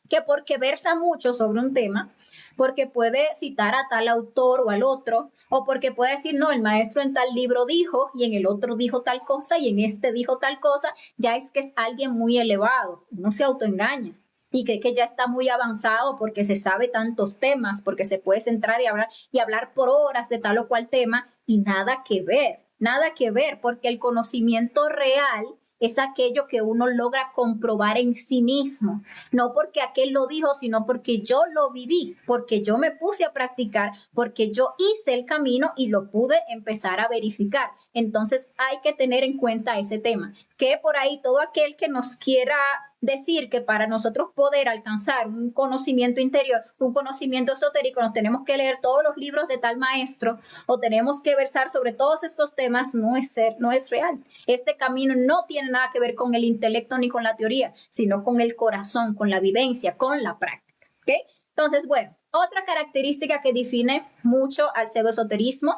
que porque versa mucho sobre un tema, porque puede citar a tal autor o al otro, o porque puede decir, no, el maestro en tal libro dijo, y en el otro dijo tal cosa, y en este dijo tal cosa, ya es que es alguien muy elevado, no se autoengaña. Y cree que ya está muy avanzado porque se sabe tantos temas, porque se puede centrar y hablar por horas de tal o cual tema, y nada que ver, porque el conocimiento real es aquello que uno logra comprobar en sí mismo, no porque aquel lo dijo, sino porque yo lo viví, porque yo me puse a practicar, porque yo hice el camino y lo pude empezar a verificar. Entonces hay que tener en cuenta ese tema, que por ahí todo aquel que nos quiera decir que para nosotros poder alcanzar un conocimiento interior, un conocimiento esotérico, nos tenemos que leer todos los libros de tal maestro o tenemos que versar sobre todos estos temas, no es real. Este camino no tiene nada que ver con el intelecto ni con la teoría, sino con el corazón, con la vivencia, con la práctica. ¿Okay? Entonces, bueno, otra característica que define mucho al pseudoesoterismo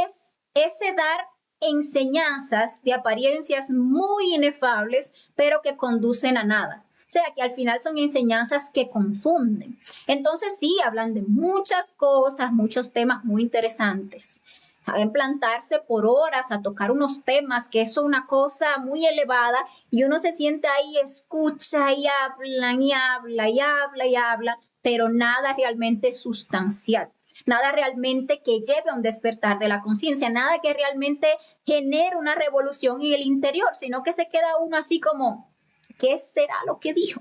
es ese dar enseñanzas de apariencias muy inefables, pero que conducen a nada. O sea, que al final son enseñanzas que confunden. Entonces sí, hablan de muchas cosas, muchos temas muy interesantes. Saben plantarse por horas a tocar unos temas que es una cosa muy elevada y uno se siente ahí, escucha y hablan y habla y habla y habla, pero nada realmente sustancial. Nada realmente que lleve a un despertar de la conciencia, nada que realmente genere una revolución en el interior, sino que se queda uno así como, ¿qué será lo que dijo?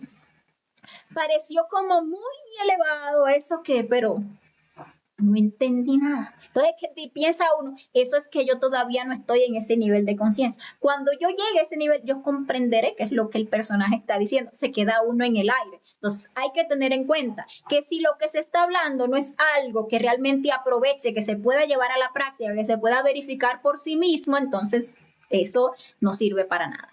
Pareció como muy elevado eso que, pero no entendí nada. Entonces, ¿qué piensa uno? Eso es que yo todavía no estoy en ese nivel de conciencia. Cuando yo llegue a ese nivel, yo comprenderé qué es lo que el personaje está diciendo. Se queda uno en el aire. Entonces, hay que tener en cuenta que si lo que se está hablando no es algo que realmente aproveche, que se pueda llevar a la práctica, que se pueda verificar por sí mismo, entonces eso no sirve para nada.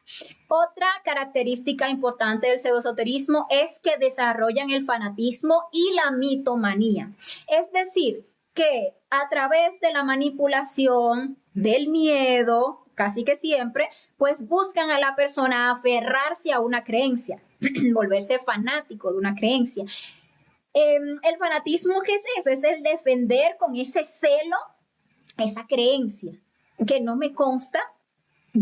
Otra característica importante del pseudoesoterismo es que desarrollan el fanatismo y la mitomanía. Es decir, que a través de la manipulación, del miedo, casi que siempre, pues buscan a la persona aferrarse a una creencia, volverse fanático de una creencia. El fanatismo, ¿qué es eso? Es el defender con ese celo esa creencia, que no me consta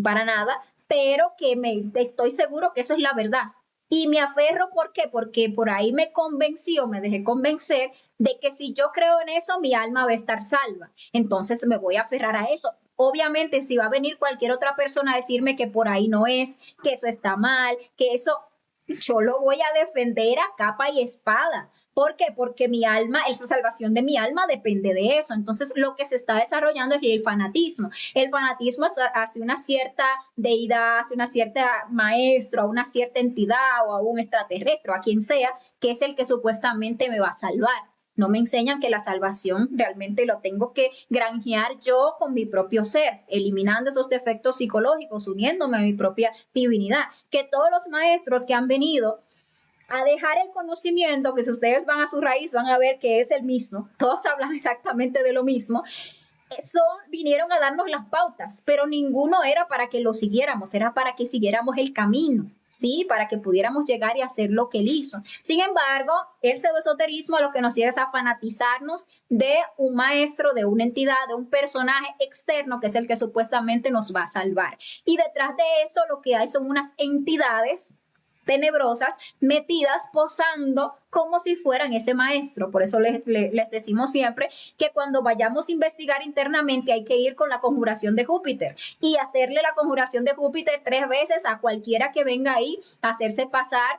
para nada, pero que estoy seguro que eso es la verdad. Y me aferro, ¿por qué? Porque por ahí me convencí o me dejé convencer de que si yo creo en eso, mi alma va a estar salva. Entonces me voy a aferrar a eso. Obviamente, si va a venir cualquier otra persona a decirme que por ahí no es, que eso está mal, que eso, yo lo voy a defender a capa y espada. ¿Por qué? Porque mi alma, esa salvación de mi alma depende de eso. Entonces, lo que se está desarrollando es el fanatismo. El fanatismo es hacia una cierta deidad, hacia una cierta maestro, a una cierta entidad o a un extraterrestre, a quien sea, que es el que supuestamente me va a salvar. No me enseñan que la salvación realmente lo tengo que granjear yo con mi propio ser, eliminando esos defectos psicológicos, uniéndome a mi propia divinidad. Que todos los maestros que han venido a dejar el conocimiento, que si ustedes van a su raíz van a ver que es el mismo, todos hablan exactamente de lo mismo, vinieron a darnos las pautas, pero ninguno era para que lo siguiéramos, era para que siguiéramos el camino. Sí, para que pudiéramos llegar y hacer lo que él hizo. Sin embargo, el pseudoesoterismo lo que nos lleva es a fanatizarnos de un maestro, de una entidad, de un personaje externo que es el que supuestamente nos va a salvar. Y detrás de eso lo que hay son unas entidades tenebrosas metidas posando como si fueran ese maestro. Por eso les decimos siempre que cuando vayamos a investigar internamente hay que ir con la conjuración de Júpiter y hacerle la conjuración de Júpiter 3 veces a cualquiera que venga ahí a hacerse pasar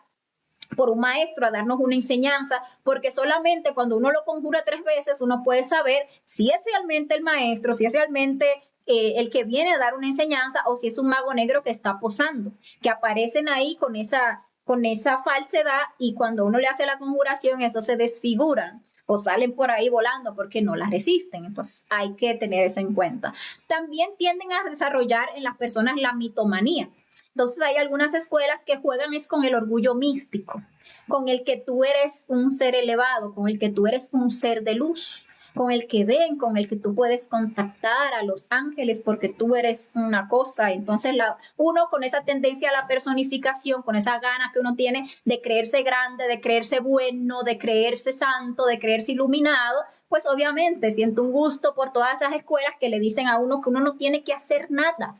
por un maestro, a darnos una enseñanza, porque solamente cuando uno lo conjura 3 veces uno puede saber si es realmente el maestro, si es realmente el que viene a dar una enseñanza o si es un mago negro que está posando, que aparecen ahí con esa falsedad y cuando uno le hace la conjuración eso se desfiguran o salen por ahí volando porque no la resisten. Entonces hay que tener eso en cuenta. También tienden a desarrollar en las personas la mitomanía. Entonces hay algunas escuelas que juegan es con el orgullo místico, con el que tú eres un ser elevado, con el que tú eres un ser de luz, con el que ven, con el que tú puedes contactar a los ángeles porque tú eres una cosa. Entonces uno con esa tendencia a la personificación, con esa gana que uno tiene de creerse grande, de creerse bueno, de creerse santo, de creerse iluminado, pues obviamente siente un gusto por todas esas escuelas que le dicen a uno que uno no tiene que hacer nada.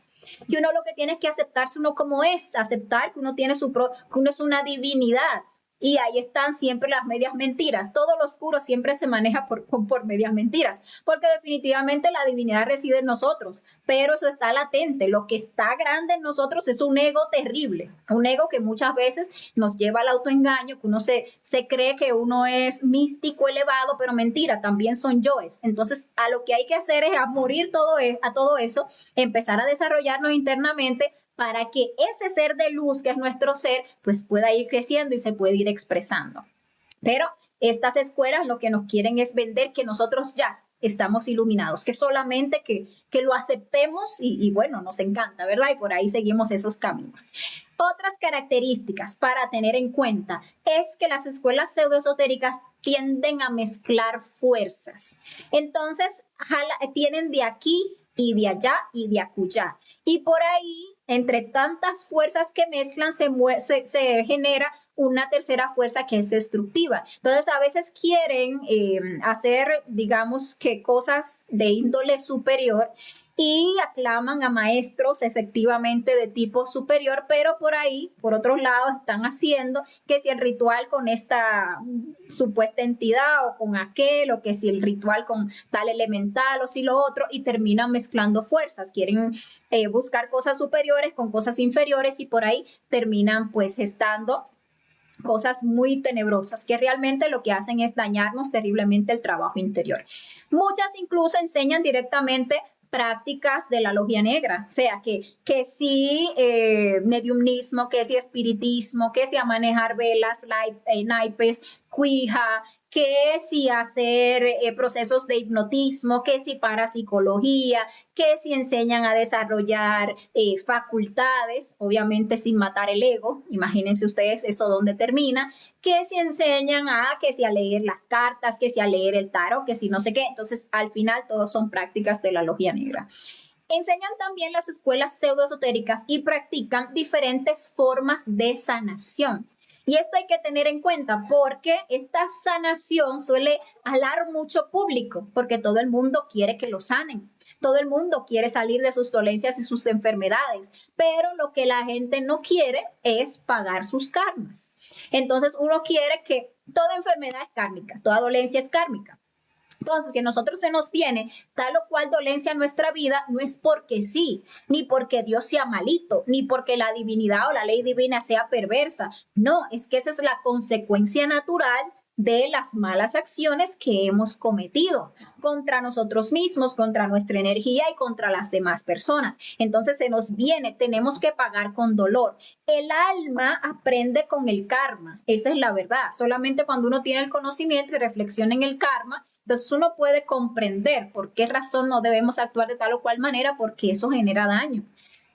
Y uno lo que tiene es que aceptarse uno como es, aceptar que uno tiene que uno es una divinidad. Y ahí están siempre las medias mentiras. Todo lo oscuro siempre se maneja por medias mentiras, porque definitivamente la divinidad reside en nosotros, pero eso está latente. Lo que está grande en nosotros es un ego terrible, un ego que muchas veces nos lleva al autoengaño, que uno se cree que uno es místico, elevado, pero mentira, también son yoes. Entonces, a lo que hay que hacer es a morir a todo eso, empezar a desarrollarnos internamente, para que ese ser de luz que es nuestro ser, pues pueda ir creciendo y se pueda ir expresando. Pero estas escuelas lo que nos quieren es vender que nosotros ya estamos iluminados, que solamente que lo aceptemos y bueno, nos encanta, ¿verdad? Y por ahí seguimos esos caminos. Otras características para tener en cuenta es que las escuelas pseudoesotéricas tienden a mezclar fuerzas. Entonces, tienen de aquí y de allá y de acullá. Y por ahí, entre tantas fuerzas que mezclan, se genera una tercera fuerza que es destructiva. Entonces, a veces quieren hacer, digamos, que cosas de índole superior y aclaman a maestros efectivamente de tipo superior, pero por ahí, por otros lados, están haciendo que si el ritual con esta supuesta entidad o con aquel, o que si el ritual con tal elemental o si lo otro, y terminan mezclando fuerzas, quieren buscar cosas superiores con cosas inferiores y por ahí terminan pues gestando cosas muy tenebrosas que realmente lo que hacen es dañarnos terriblemente el trabajo interior. Muchas incluso enseñan directamente prácticas de la logia negra, o sea, que sí mediumnismo, que sí espiritismo, que sí a manejar velas, naipes, cuija, que si hacer procesos de hipnotismo, que si parapsicología, que si enseñan a desarrollar facultades, obviamente sin matar el ego, imagínense ustedes eso dónde termina, que si enseñan que si a leer las cartas, que si a leer el tarot, que si no sé qué, entonces al final todos son prácticas de la logia negra. Enseñan también las escuelas pseudoesotéricas y practican diferentes formas de sanación. Y esto hay que tener en cuenta porque esta sanación suele alar mucho público, porque todo el mundo quiere que lo sanen. Todo el mundo quiere salir de sus dolencias y sus enfermedades, pero lo que la gente no quiere es pagar sus karmas. Entonces uno quiere que toda enfermedad es kármica, toda dolencia es kármica. Entonces, si a nosotros se nos viene tal o cual dolencia en nuestra vida, no es porque sí, ni porque Dios sea malito, ni porque la divinidad o la ley divina sea perversa. No, es que esa es la consecuencia natural de las malas acciones que hemos cometido contra nosotros mismos, contra nuestra energía y contra las demás personas. Entonces se nos viene, tenemos que pagar con dolor. El alma aprende con el karma, esa es la verdad. Solamente cuando uno tiene el conocimiento y reflexiona en el karma, entonces uno puede comprender por qué razón no debemos actuar de tal o cual manera, porque eso genera daño.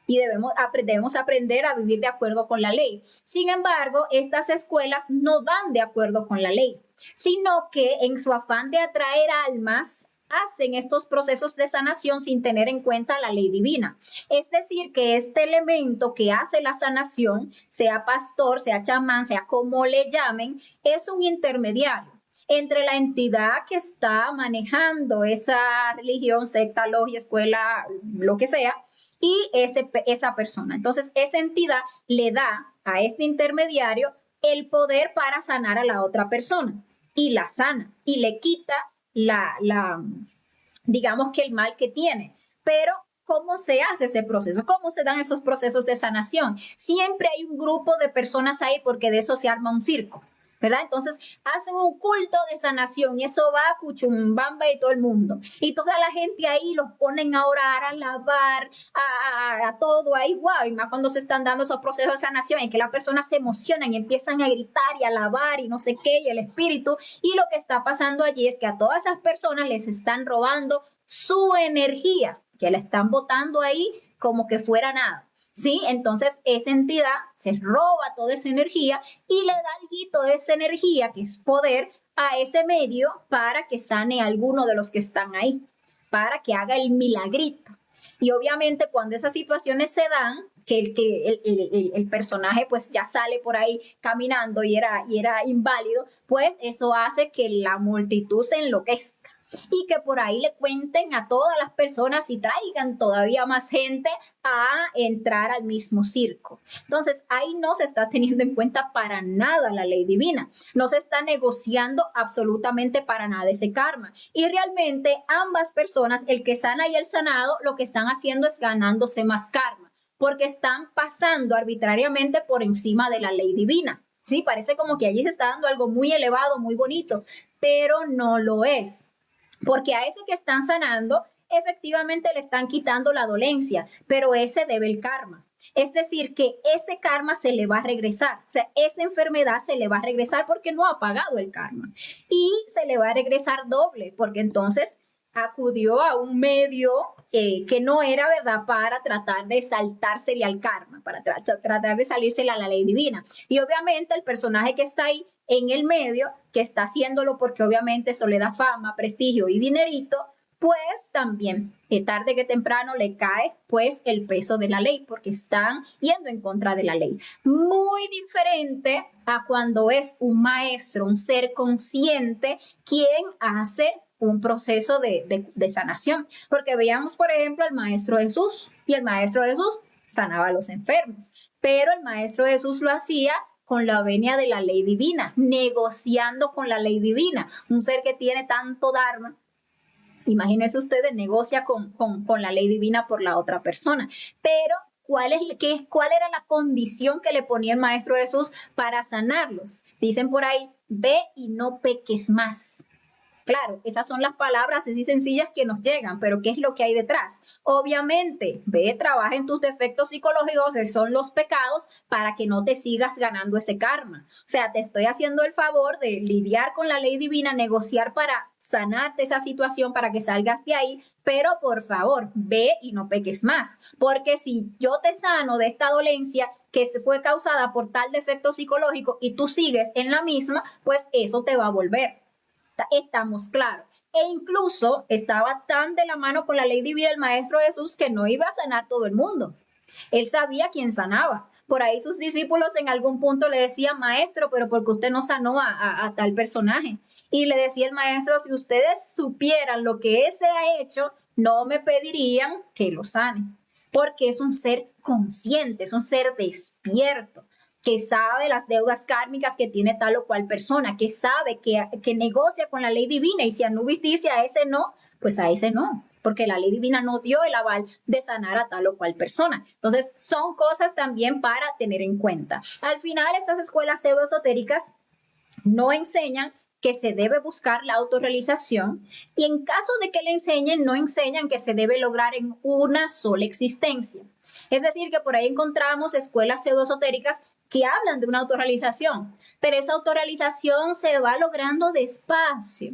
Y debemos aprender a vivir de acuerdo con la ley. Sin embargo, estas escuelas no van de acuerdo con la ley, sino que en su afán de atraer almas, hacen estos procesos de sanación sin tener en cuenta la ley divina. Es decir, que este elemento que hace la sanación, sea pastor, sea chamán, sea como le llamen, es un intermediario entre la entidad que está manejando esa religión, secta, logia, escuela, lo que sea, y esa persona. Entonces, esa entidad le da a este intermediario el poder para sanar a la otra persona y la sana y le quita digamos que el mal que tiene. Pero ¿cómo se hace ese proceso? ¿Cómo se dan esos procesos de sanación? Siempre hay un grupo de personas ahí porque de eso se arma un circo, ¿verdad? Entonces hacen un culto de sanación y eso va a Cuchumbamba y todo el mundo. Y toda la gente ahí los ponen a orar, a alabar, a todo ahí, wow. Y más cuando se están dando esos procesos de sanación en que las personas se emocionan y empiezan a gritar y a alabar y no sé qué, y el espíritu. Y lo que está pasando allí es que a todas esas personas les están robando su energía, que la están botando ahí como que fuera nada. ¿Sí? Entonces esa entidad se roba toda esa energía y le da algo de esa energía, que es poder, a ese medio para que sane a alguno de los que están ahí, para que haga el milagrito. Y obviamente cuando esas situaciones se dan, que el personaje pues ya sale por ahí caminando y era inválido, pues eso hace que la multitud se enloquezca y que por ahí le cuenten a todas las personas y traigan todavía más gente a entrar al mismo circo. Entonces, ahí no se está teniendo en cuenta para nada la ley divina, no se está negociando absolutamente para nada ese karma. Y realmente ambas personas, el que sana y el sanado, lo que están haciendo es ganándose más karma, porque están pasando arbitrariamente por encima de la ley divina. Sí, parece como que allí se está dando algo muy elevado, muy bonito, pero no lo es. Porque a ese que están sanando, efectivamente le están quitando la dolencia, pero ese debe el karma. Es decir, que ese karma se le va a regresar, o sea, esa enfermedad se le va a regresar porque no ha pagado el karma. Y se le va a regresar doble, porque entonces acudió a un medio que no era, ¿verdad?, para tratar de saltársele al karma, para tratar de salírsele a la ley divina. Y obviamente el personaje que está ahí en el medio, que está haciéndolo porque obviamente eso le da fama, prestigio y dinerito, pues también tarde que temprano le cae pues el peso de la ley, porque están yendo en contra de la ley. Muy diferente a cuando es un maestro, un ser consciente, quien hace un proceso de sanación. Porque veamos, por ejemplo, al Maestro Jesús, y el Maestro Jesús sanaba a los enfermos, pero el Maestro Jesús lo hacía con la venia de la ley divina, negociando con la ley divina. Un ser que tiene tanto dharma, imagínense ustedes, negocia con la ley divina por la otra persona. Pero ¿cuál era la condición que le ponía el Maestro Jesús para sanarlos? Dicen por ahí, ve y no peques más. Claro, esas son las palabras así sencillas que nos llegan, pero ¿qué es lo que hay detrás? Obviamente, ve, trabaja en tus defectos psicológicos, que son los pecados, para que no te sigas ganando ese karma. O sea, te estoy haciendo el favor de lidiar con la ley divina, negociar para sanarte esa situación, para que salgas de ahí, pero por favor, ve y no peques más, porque si yo te sano de esta dolencia que se fue causada por tal defecto psicológico y tú sigues en la misma, pues eso te va a volver. Estamos claros. E incluso estaba tan de la mano con la ley divina el Maestro Jesús que no iba a sanar todo el mundo. Él sabía quién sanaba. Por ahí sus discípulos en algún punto le decían, maestro, pero ¿por qué usted no sanó a tal personaje? Y le decía el maestro, si ustedes supieran lo que ese ha hecho, no me pedirían que lo sane, porque es un ser consciente, es un ser despierto, que sabe las deudas kármicas que tiene tal o cual persona, que sabe que negocia con la ley divina, y si Anubis dice a ese no, pues a ese no, porque la ley divina no dio el aval de sanar a tal o cual persona. Entonces, son cosas también para tener en cuenta. Al final, estas escuelas pseudoesotéricas no enseñan que se debe buscar la autorrealización, y en caso de que le enseñen, no enseñan que se debe lograr en una sola existencia. Es decir, que por ahí encontramos escuelas pseudoesotéricas que hablan de una autorrealización, pero esa autorrealización se va logrando despacio,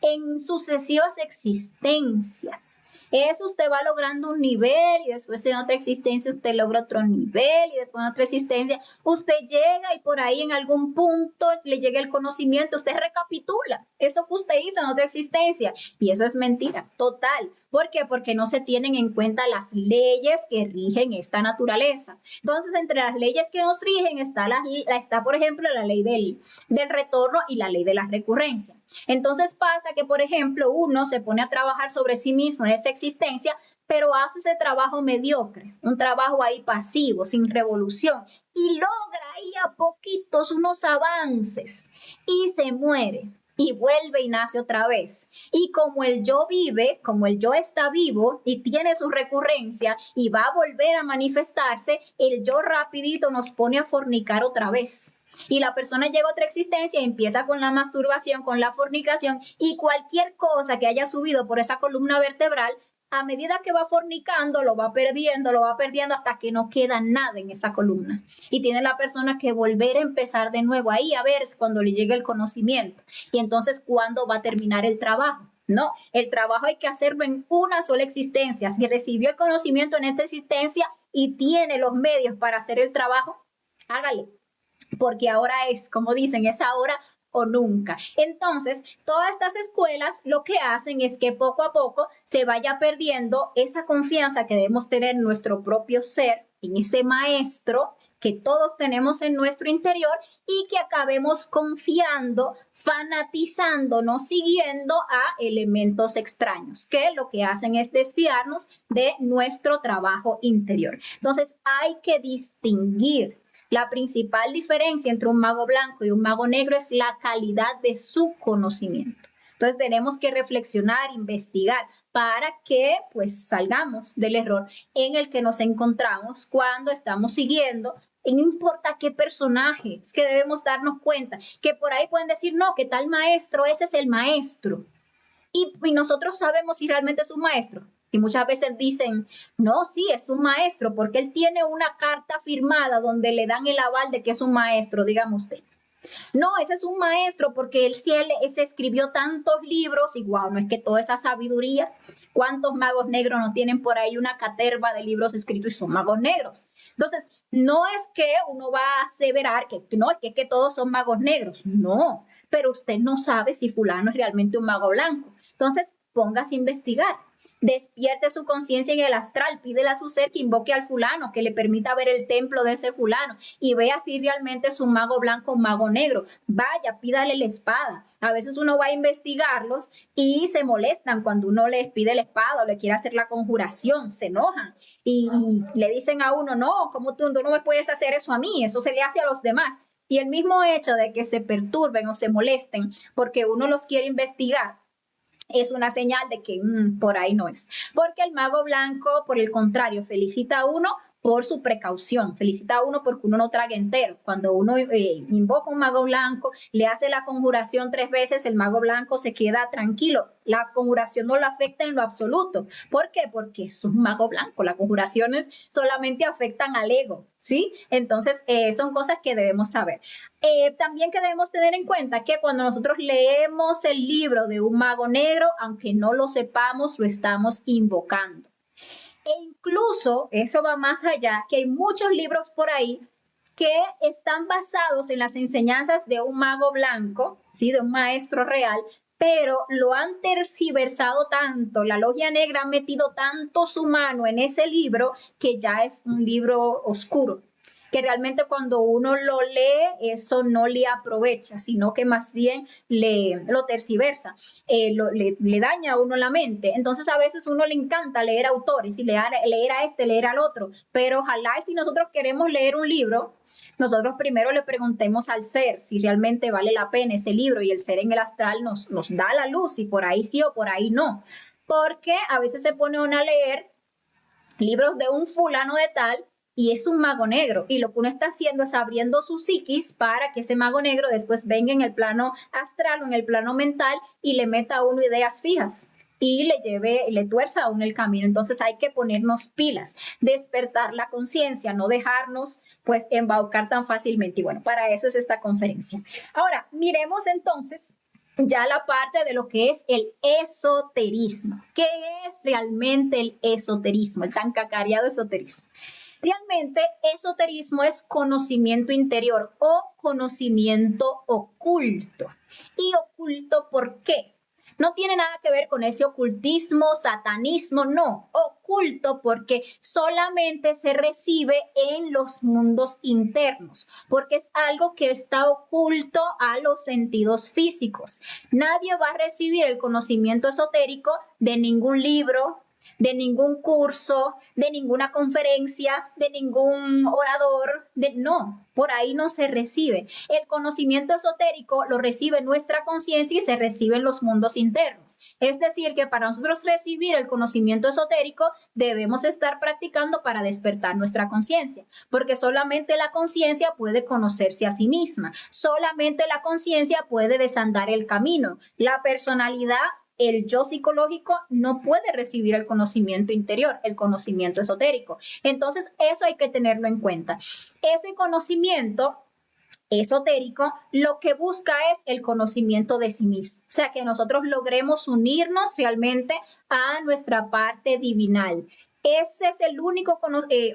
en sucesivas existencias. Eso usted va logrando un nivel y después en otra existencia usted logra otro nivel y después en otra existencia usted llega y por ahí en algún punto le llega el conocimiento, usted recapitula eso que usted hizo en otra existencia, y eso es mentira total. ¿Por qué? Porque no se tienen en cuenta las leyes que rigen esta naturaleza. Entonces, entre las leyes que nos rigen está, por ejemplo, la ley del retorno y la ley de la recurrencia. Entonces pasa que, por ejemplo, uno se pone a trabajar sobre sí mismo en esa existencia, pero hace ese trabajo mediocre, un trabajo ahí pasivo, sin revolución, y logra ahí a poquitos unos avances y se muere y vuelve y nace otra vez. Y como el yo vive, como el yo está vivo y tiene su recurrencia y va a volver a manifestarse, el yo rapidito nos pone a fornicar otra vez. Y la persona llega a otra existencia y empieza con la masturbación, con la fornicación, y cualquier cosa que haya subido por esa columna vertebral, a medida que va fornicando, lo va perdiendo hasta que no queda nada en esa columna. Y tiene la persona que volver a empezar de nuevo ahí a ver cuando le llegue el conocimiento. Y entonces, ¿cuándo va a terminar el trabajo? No, el trabajo hay que hacerlo en una sola existencia. Si recibió el conocimiento en esta existencia y tiene los medios para hacer el trabajo, hágale. Porque ahora es, como dicen, es ahora o nunca. Entonces, todas estas escuelas lo que hacen es que poco a poco se vaya perdiendo esa confianza que debemos tener en nuestro propio ser, en ese maestro que todos tenemos en nuestro interior, y que acabemos confiando, fanatizándonos, siguiendo a elementos extraños, que lo que hacen es desviarnos de nuestro trabajo interior. Entonces, hay que distinguir. La principal diferencia entre un mago blanco y un mago negro es la calidad de su conocimiento. Entonces tenemos que reflexionar, investigar para que pues salgamos del error en el que nos encontramos cuando estamos siguiendo. Y no importa qué personaje, es que debemos darnos cuenta que por ahí pueden decir, no, que tal maestro, ese es el maestro. Y nosotros sabemos si realmente es un maestro. Y muchas veces dicen, no, sí, es un maestro, porque él tiene una carta firmada donde le dan el aval de que es un maestro, dígame usted. No, ese es un maestro porque él se escribió tantos libros y wow, no es que toda esa sabiduría. ¿Cuántos magos negros no tienen por ahí una caterva de libros escritos y son magos negros? Entonces, no es que uno va a aseverar que no, es que todos son magos negros. No, pero usted no sabe si fulano es realmente un mago blanco. Entonces, póngase a investigar. Despierte su conciencia en el astral, pídele a su ser que invoque al fulano, que le permita ver el templo de ese fulano y vea si realmente es un mago blanco o un mago negro. Vaya, pídale la espada. A veces uno va a investigarlos y se molestan cuando uno les pide la espada o le quiere hacer la conjuración, se enojan y le dicen a uno, no, ¿cómo tú no me puedes hacer eso a mí? Eso se le hace a los demás. Y el mismo hecho de que se perturben o se molesten porque uno los quiere investigar es una señal de que por ahí no es. Porque el mago blanco, por el contrario, felicita a uno por su precaución, felicita a uno porque uno no traga entero. Cuando uno invoca un mago blanco, le hace la conjuración 3 veces, el mago blanco se queda tranquilo. La conjuración no lo afecta en lo absoluto. ¿Por qué? Porque es un mago blanco. Las conjuraciones solamente afectan al ego, ¿sí? Entonces, son cosas que debemos saber. También que debemos tener en cuenta que cuando nosotros leemos el libro de un mago negro, aunque no lo sepamos, lo estamos invocando. E incluso, eso va más allá, que hay muchos libros por ahí que están basados en las enseñanzas de un mago blanco, ¿sí? De un maestro real, pero lo han tergiversado tanto, la logia negra ha metido tanto su mano en ese libro que ya es un libro oscuro. que realmente cuando uno lo lee, eso no le aprovecha, sino que más bien lo tergiversa, le daña a uno la mente. Entonces a veces uno le encanta leer autores y leer a este, leer al otro, pero ojalá si nosotros queremos leer un libro, nosotros primero le preguntemos al ser si realmente vale la pena ese libro, y el ser en el astral nos da la luz y por ahí sí o por ahí no. Porque a veces se pone uno a leer libros de un fulano de tal y es un mago negro, y lo que uno está haciendo es abriendo su psiquis para que ese mago negro después venga en el plano astral o en el plano mental y le meta a uno ideas fijas y le tuerza a uno el camino. Entonces hay que ponernos pilas, despertar la conciencia, no dejarnos pues embaucar tan fácilmente. Y bueno, para eso es esta conferencia. Ahora, miremos entonces ya la parte de lo que es el esoterismo. ¿Qué es realmente el esoterismo, el tan cacareado esoterismo? Realmente, esoterismo es conocimiento interior o conocimiento oculto. ¿Y oculto por qué? No tiene nada que ver con ese ocultismo, satanismo, no. Oculto porque solamente se recibe en los mundos internos, porque es algo que está oculto a los sentidos físicos. Nadie va a recibir el conocimiento esotérico de ningún libro, de ningún curso, de ninguna conferencia, de ningún orador, no, por ahí no se recibe. El conocimiento esotérico lo recibe nuestra conciencia y se recibe en los mundos internos. Es decir, que para nosotros recibir el conocimiento esotérico debemos estar practicando para despertar nuestra conciencia, porque solamente la conciencia puede conocerse a sí misma, solamente la conciencia puede desandar el camino. La personalidad, el yo psicológico, no puede recibir el conocimiento interior, el conocimiento esotérico. Entonces, eso hay que tenerlo en cuenta. Ese conocimiento esotérico lo que busca es el conocimiento de sí mismo, o sea, que nosotros logremos unirnos realmente a nuestra parte divinal. Ese es el único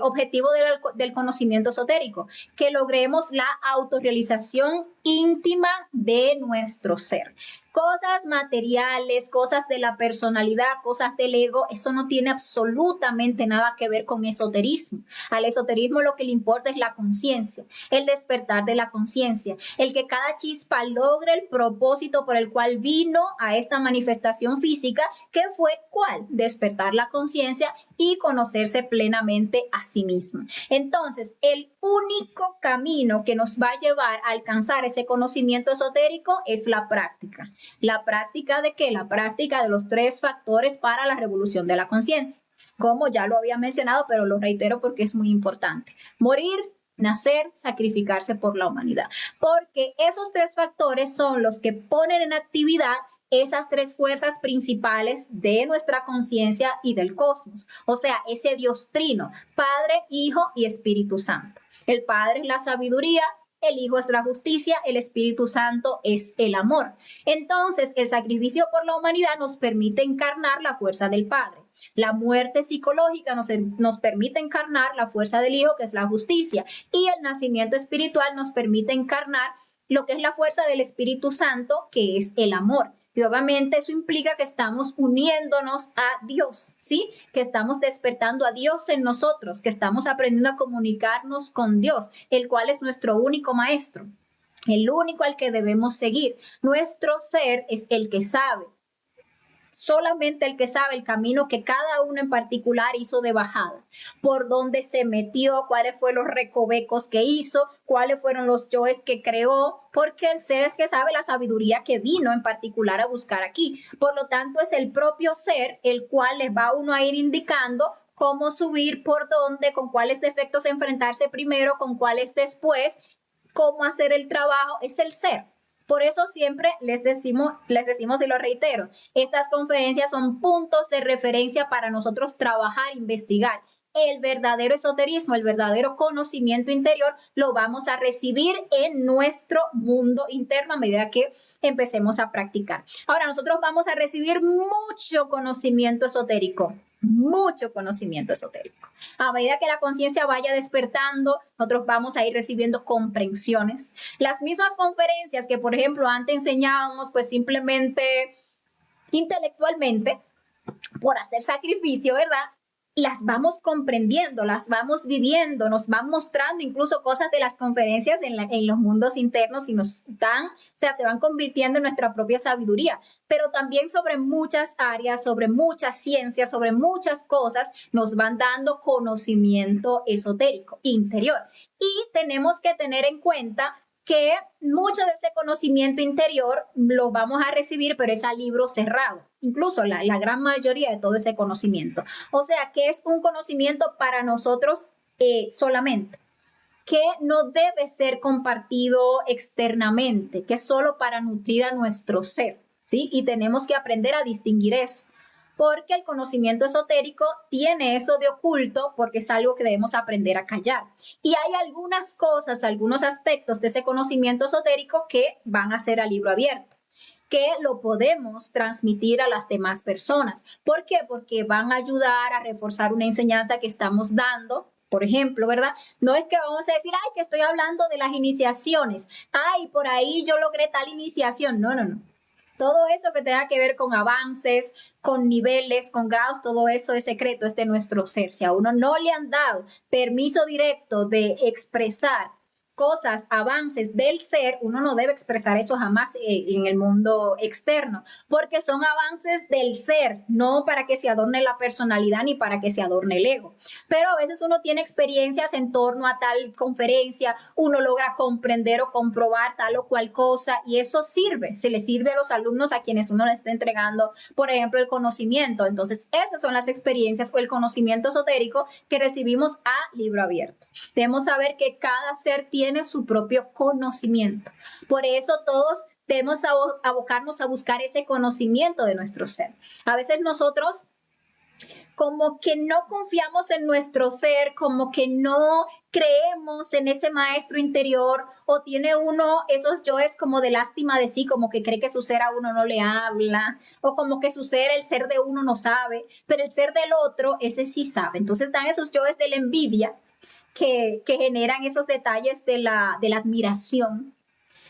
objetivo del conocimiento esotérico, que logremos la autorrealización íntima de nuestro ser. Cosas materiales, cosas de la personalidad, cosas del ego, eso no tiene absolutamente nada que ver con esoterismo. Al esoterismo lo que le importa es la conciencia, el despertar de la conciencia, el que cada chispa logre el propósito por el cual vino a esta manifestación física, que fue ¿cuál? Despertar la conciencia y conocerse plenamente a sí mismo. Entonces, el único camino que nos va a llevar a alcanzar ese conocimiento esotérico es la práctica. ¿La práctica de qué? La práctica de los 3 factores para la revolución de la conciencia. Como ya lo había mencionado, pero lo reitero porque es muy importante. Morir, nacer, sacrificarse por la humanidad. Porque esos 3 factores son los que ponen en actividad esas 3 fuerzas principales de nuestra conciencia y del cosmos. O sea, ese Dios trino, Padre, Hijo y Espíritu Santo. El Padre es la sabiduría, el Hijo es la justicia, el Espíritu Santo es el amor. Entonces, el sacrificio por la humanidad nos permite encarnar la fuerza del Padre. La muerte psicológica nos permite encarnar la fuerza del Hijo, que es la justicia. Y el nacimiento espiritual nos permite encarnar lo que es la fuerza del Espíritu Santo, que es el amor. Y obviamente eso implica que estamos uniéndonos a Dios, ¿sí? Que estamos despertando a Dios en nosotros, que estamos aprendiendo a comunicarnos con Dios, el cual es nuestro único maestro, el único al que debemos seguir. Nuestro ser es el que sabe. Solamente el que sabe el camino que cada uno en particular hizo de bajada, por dónde se metió, cuáles fueron los recovecos que hizo, cuáles fueron los yoes que creó, porque el ser es que sabe la sabiduría que vino en particular a buscar aquí. Por lo tanto, es el propio ser el cual les va a uno a ir indicando cómo subir, por dónde, con cuáles defectos enfrentarse primero, con cuáles después, cómo hacer el trabajo. Es el ser. Por eso siempre les decimos y lo reitero, estas conferencias son puntos de referencia para nosotros trabajar, investigar. El verdadero esoterismo, el verdadero conocimiento interior, lo vamos a recibir en nuestro mundo interno a medida que empecemos a practicar. Ahora, nosotros vamos a recibir mucho conocimiento esotérico. A medida que la conciencia vaya despertando, nosotros vamos a ir recibiendo comprensiones. Las mismas conferencias que, por ejemplo, antes enseñábamos, pues simplemente intelectualmente, por hacer sacrificio, ¿verdad? las vamos comprendiendo, las vamos viviendo, nos van mostrando incluso cosas de las conferencias en los mundos internos y nos dan, o sea, se van convirtiendo en nuestra propia sabiduría, pero también sobre muchas áreas, sobre muchas ciencias, sobre muchas cosas, nos van dando conocimiento esotérico interior. Y tenemos que tener en cuenta que mucho de ese conocimiento interior lo vamos a recibir, pero es a libro cerrado, incluso la gran mayoría de todo ese conocimiento. O sea, que es un conocimiento para nosotros solamente, que no debe ser compartido externamente, que es solo para nutrir a nuestro ser, ¿sí? Y tenemos que aprender a distinguir eso, porque el conocimiento esotérico tiene eso de oculto, porque es algo que debemos aprender a callar. Y hay algunas cosas, algunos aspectos de ese conocimiento esotérico que van a ser a libro abierto, que lo podemos transmitir a las demás personas. ¿Por qué? Porque van a ayudar a reforzar una enseñanza que estamos dando. Por ejemplo, ¿verdad? No es que vamos a decir, ay, que estoy hablando de las iniciaciones, ay, por ahí yo logré tal iniciación. No, no, no. Todo eso que tenga que ver con avances, con niveles, con grados, todo eso es secreto, es de nuestro ser. Si a uno no le han dado permiso directo de expresar cosas, avances del ser, uno no debe expresar eso jamás en el mundo externo, porque son avances del ser, no para que se adorne la personalidad ni para que se adorne el ego. Pero a veces uno tiene experiencias en torno a tal conferencia, uno logra comprender o comprobar tal o cual cosa y eso sirve, se le sirve a los alumnos a quienes uno le está entregando, por ejemplo, el conocimiento. Entonces, esas son las experiencias o el conocimiento esotérico que recibimos a libro abierto. Debemos saber que cada ser tiene su propio conocimiento. Por eso todos debemos abocarnos a buscar ese conocimiento de nuestro ser. A veces nosotros como que no confiamos en nuestro ser, como que no creemos en ese maestro interior o tiene uno esos yoes como de lástima de sí, como que cree que su ser a uno no le habla o como que su ser, el ser de uno no sabe, pero el ser del otro, ese sí sabe. Entonces están esos yoes de la envidia que generan esos detalles de la admiración.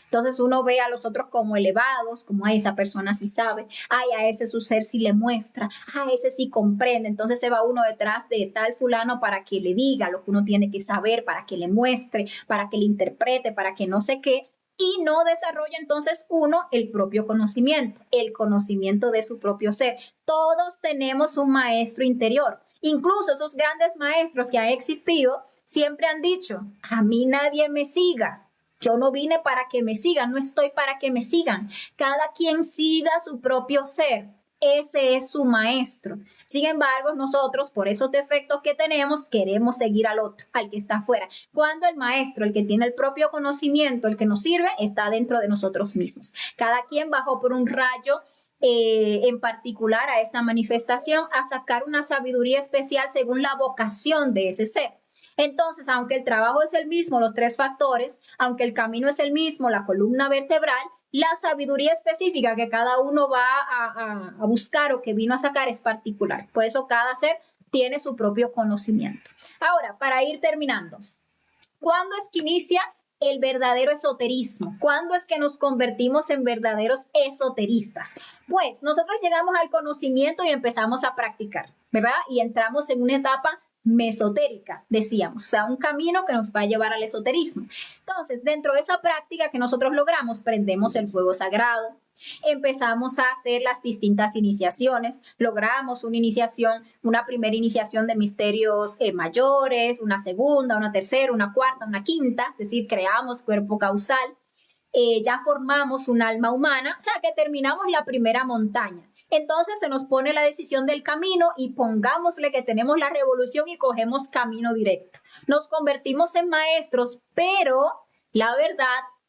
Entonces uno ve a los otros como elevados, como a esa persona sí sabe, ay, a ese su ser sí le muestra, a ese sí comprende. Entonces se va uno detrás de tal fulano para que le diga lo que uno tiene que saber, para que le muestre, para que le interprete, para que no sé qué. Y no desarrolla entonces uno el propio conocimiento, el conocimiento de su propio ser. Todos tenemos un maestro interior. Incluso esos grandes maestros que han existido siempre han dicho, a mí nadie me siga. Yo no vine para que me sigan, no estoy para que me sigan. Cada quien siga su propio ser. Ese es su maestro. Sin embargo, nosotros, por esos defectos que tenemos, queremos seguir al otro, al que está afuera. Cuando el maestro, el que tiene el propio conocimiento, el que nos sirve, está dentro de nosotros mismos. Cada quien bajó por un rayo en particular a esta manifestación a sacar una sabiduría especial según la vocación de ese ser. Entonces, aunque el trabajo es el mismo, los tres factores, aunque el camino es el mismo, la columna vertebral, la sabiduría específica que cada uno va a buscar o que vino a sacar es particular. Por eso cada ser tiene su propio conocimiento. Ahora, para ir terminando, ¿cuándo es que inicia el verdadero esoterismo? ¿Cuándo es que nos convertimos en verdaderos esoteristas? Pues nosotros llegamos al conocimiento y empezamos a practicar, ¿verdad? Y entramos en una etapa mesotérica, decíamos, o sea, un camino que nos va a llevar al esoterismo. Entonces, dentro de esa práctica que nosotros logramos, prendemos el fuego sagrado, empezamos a hacer las distintas iniciaciones, logramos una iniciación, una primera iniciación de misterios mayores, una segunda, una tercera, una cuarta, una quinta, es decir, creamos cuerpo causal, ya formamos un alma humana, o sea, que terminamos la primera montaña. Entonces se nos pone la decisión del camino y pongámosle que tenemos la revolución y cogemos camino directo. Nos convertimos en maestros, pero la verdad,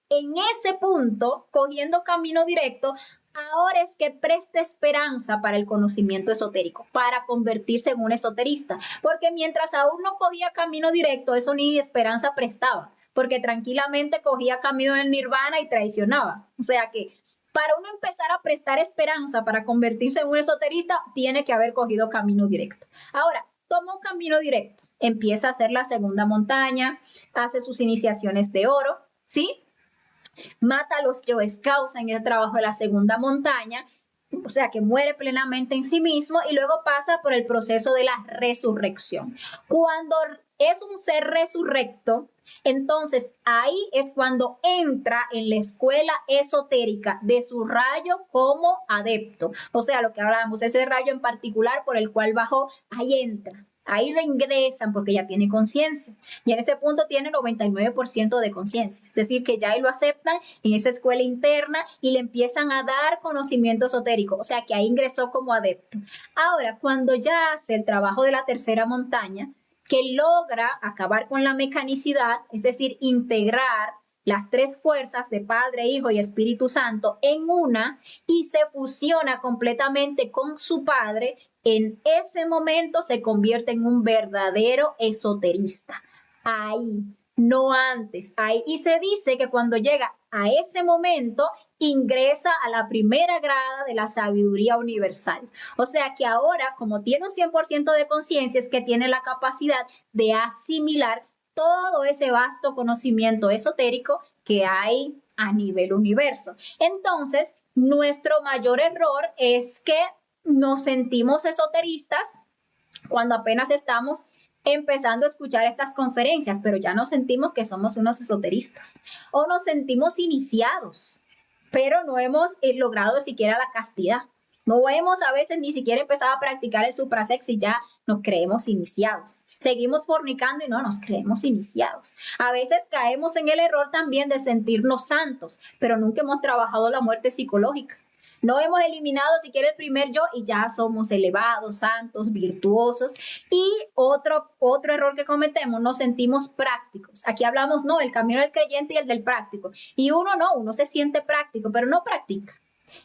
en ese punto, cogiendo camino directo, ahora es que presta esperanza para el conocimiento esotérico, para convertirse en un esoterista, porque mientras aún no cogía camino directo, eso ni esperanza prestaba, porque tranquilamente cogía camino del nirvana y traicionaba. O sea que para uno empezar a prestar esperanza para convertirse en un esoterista, tiene que haber cogido camino directo. Ahora, toma un camino directo, empieza a hacer la segunda montaña, hace sus iniciaciones de oro, ¿sí? Mata a los yoes causa en el trabajo de la segunda montaña o sea, que muere plenamente en sí mismo y luego pasa por el proceso de la resurrección. Cuando es un ser resurrecto, entonces ahí es cuando entra en la escuela esotérica de su rayo como adepto. O sea, lo que hablábamos, ese rayo en particular por el cual bajó, ahí entra. Ahí lo ingresan porque ya tiene conciencia. Y en ese punto tiene 99% de conciencia. Es decir, que ya ahí lo aceptan en esa escuela interna y le empiezan a dar conocimiento esotérico. O sea, que ahí ingresó como adepto. Ahora, cuando ya hace el trabajo de la tercera montaña, que logra acabar con la mecanicidad, es decir, integrar las tres fuerzas de Padre, Hijo y Espíritu Santo en una y se fusiona completamente con su Padre, en ese momento se convierte en un verdadero esoterista. Ahí, no antes. Ahí. Y se dice que cuando llega a ese momento, ingresa a la primera grada de la sabiduría universal. O sea que ahora, como tiene un 100% de conciencia, es que tiene la capacidad de asimilar todo ese vasto conocimiento esotérico que hay a nivel universo. Entonces, nuestro mayor error es que nos sentimos esoteristas cuando apenas estamos empezando a escuchar estas conferencias, pero ya nos sentimos que somos unos esoteristas o nos sentimos iniciados, pero no hemos logrado siquiera la castidad. No hemos a veces ni siquiera empezado a practicar el suprasexo y ya nos creemos iniciados. Seguimos fornicando y no nos creemos iniciados. A veces caemos en el error también de sentirnos santos, pero nunca hemos trabajado la muerte psicológica. No hemos eliminado siquiera el primer yo y ya somos elevados, santos, virtuosos. Y otro error que cometemos, nos sentimos prácticos. Aquí hablamos, no, el camino del creyente y el del práctico. Y uno no, uno se siente práctico, pero no practica.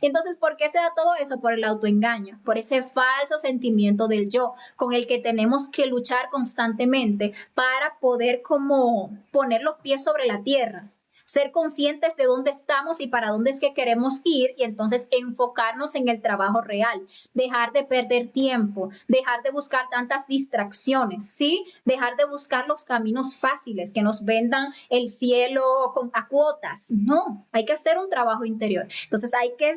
Entonces, ¿por qué se da todo eso? Por el autoengaño, por ese falso sentimiento del yo, con el que tenemos que luchar constantemente para poder como poner los pies sobre la tierra. Ser conscientes de dónde estamos y para dónde es que queremos ir y entonces enfocarnos en el trabajo real, dejar de perder tiempo, dejar de buscar tantas distracciones, ¿sí? Dejar de buscar los caminos fáciles que nos vendan el cielo a cuotas. No, hay que hacer un trabajo interior. Entonces hay que,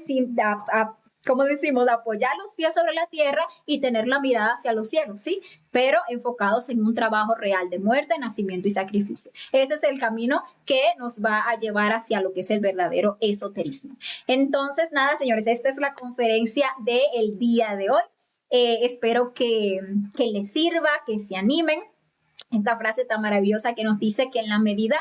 como decimos, apoyar los pies sobre la tierra y tener la mirada hacia los cielos, ¿sí? Pero enfocados en un trabajo real de muerte, nacimiento y sacrificio. Ese es el camino que nos va a llevar hacia lo que es el verdadero esoterismo. Entonces, nada, señores, esta es la conferencia del día de hoy. Espero que les sirva, que se animen. Esta frase tan maravillosa que nos dice que en la medida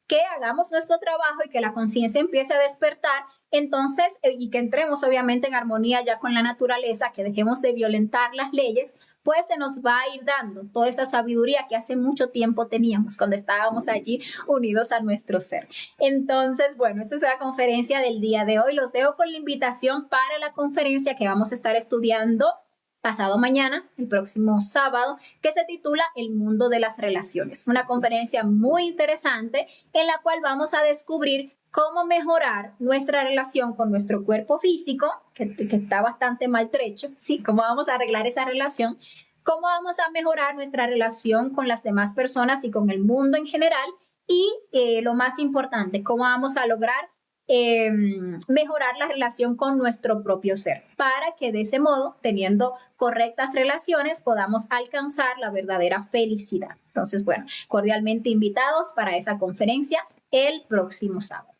que hagamos nuestro trabajo y que la conciencia empiece a despertar, entonces, y que entremos obviamente en armonía ya con la naturaleza, que dejemos de violentar las leyes, pues se nos va a ir dando toda esa sabiduría que hace mucho tiempo teníamos cuando estábamos allí unidos a nuestro ser. Entonces, bueno, esta es la conferencia del día de hoy. Los dejo con la invitación para la conferencia que vamos a estar estudiando pasado mañana, el próximo sábado, que se titula El mundo de las relaciones. Una conferencia muy interesante en la cual vamos a descubrir cómo mejorar nuestra relación con nuestro cuerpo físico, que está bastante maltrecho, ¿sí? Cómo vamos a arreglar esa relación, cómo vamos a mejorar nuestra relación con las demás personas y con el mundo en general, y lo más importante, cómo vamos a lograr mejorar la relación con nuestro propio ser, para que de ese modo, teniendo correctas relaciones, podamos alcanzar la verdadera felicidad. Entonces, bueno, cordialmente invitados para esa conferencia el próximo sábado.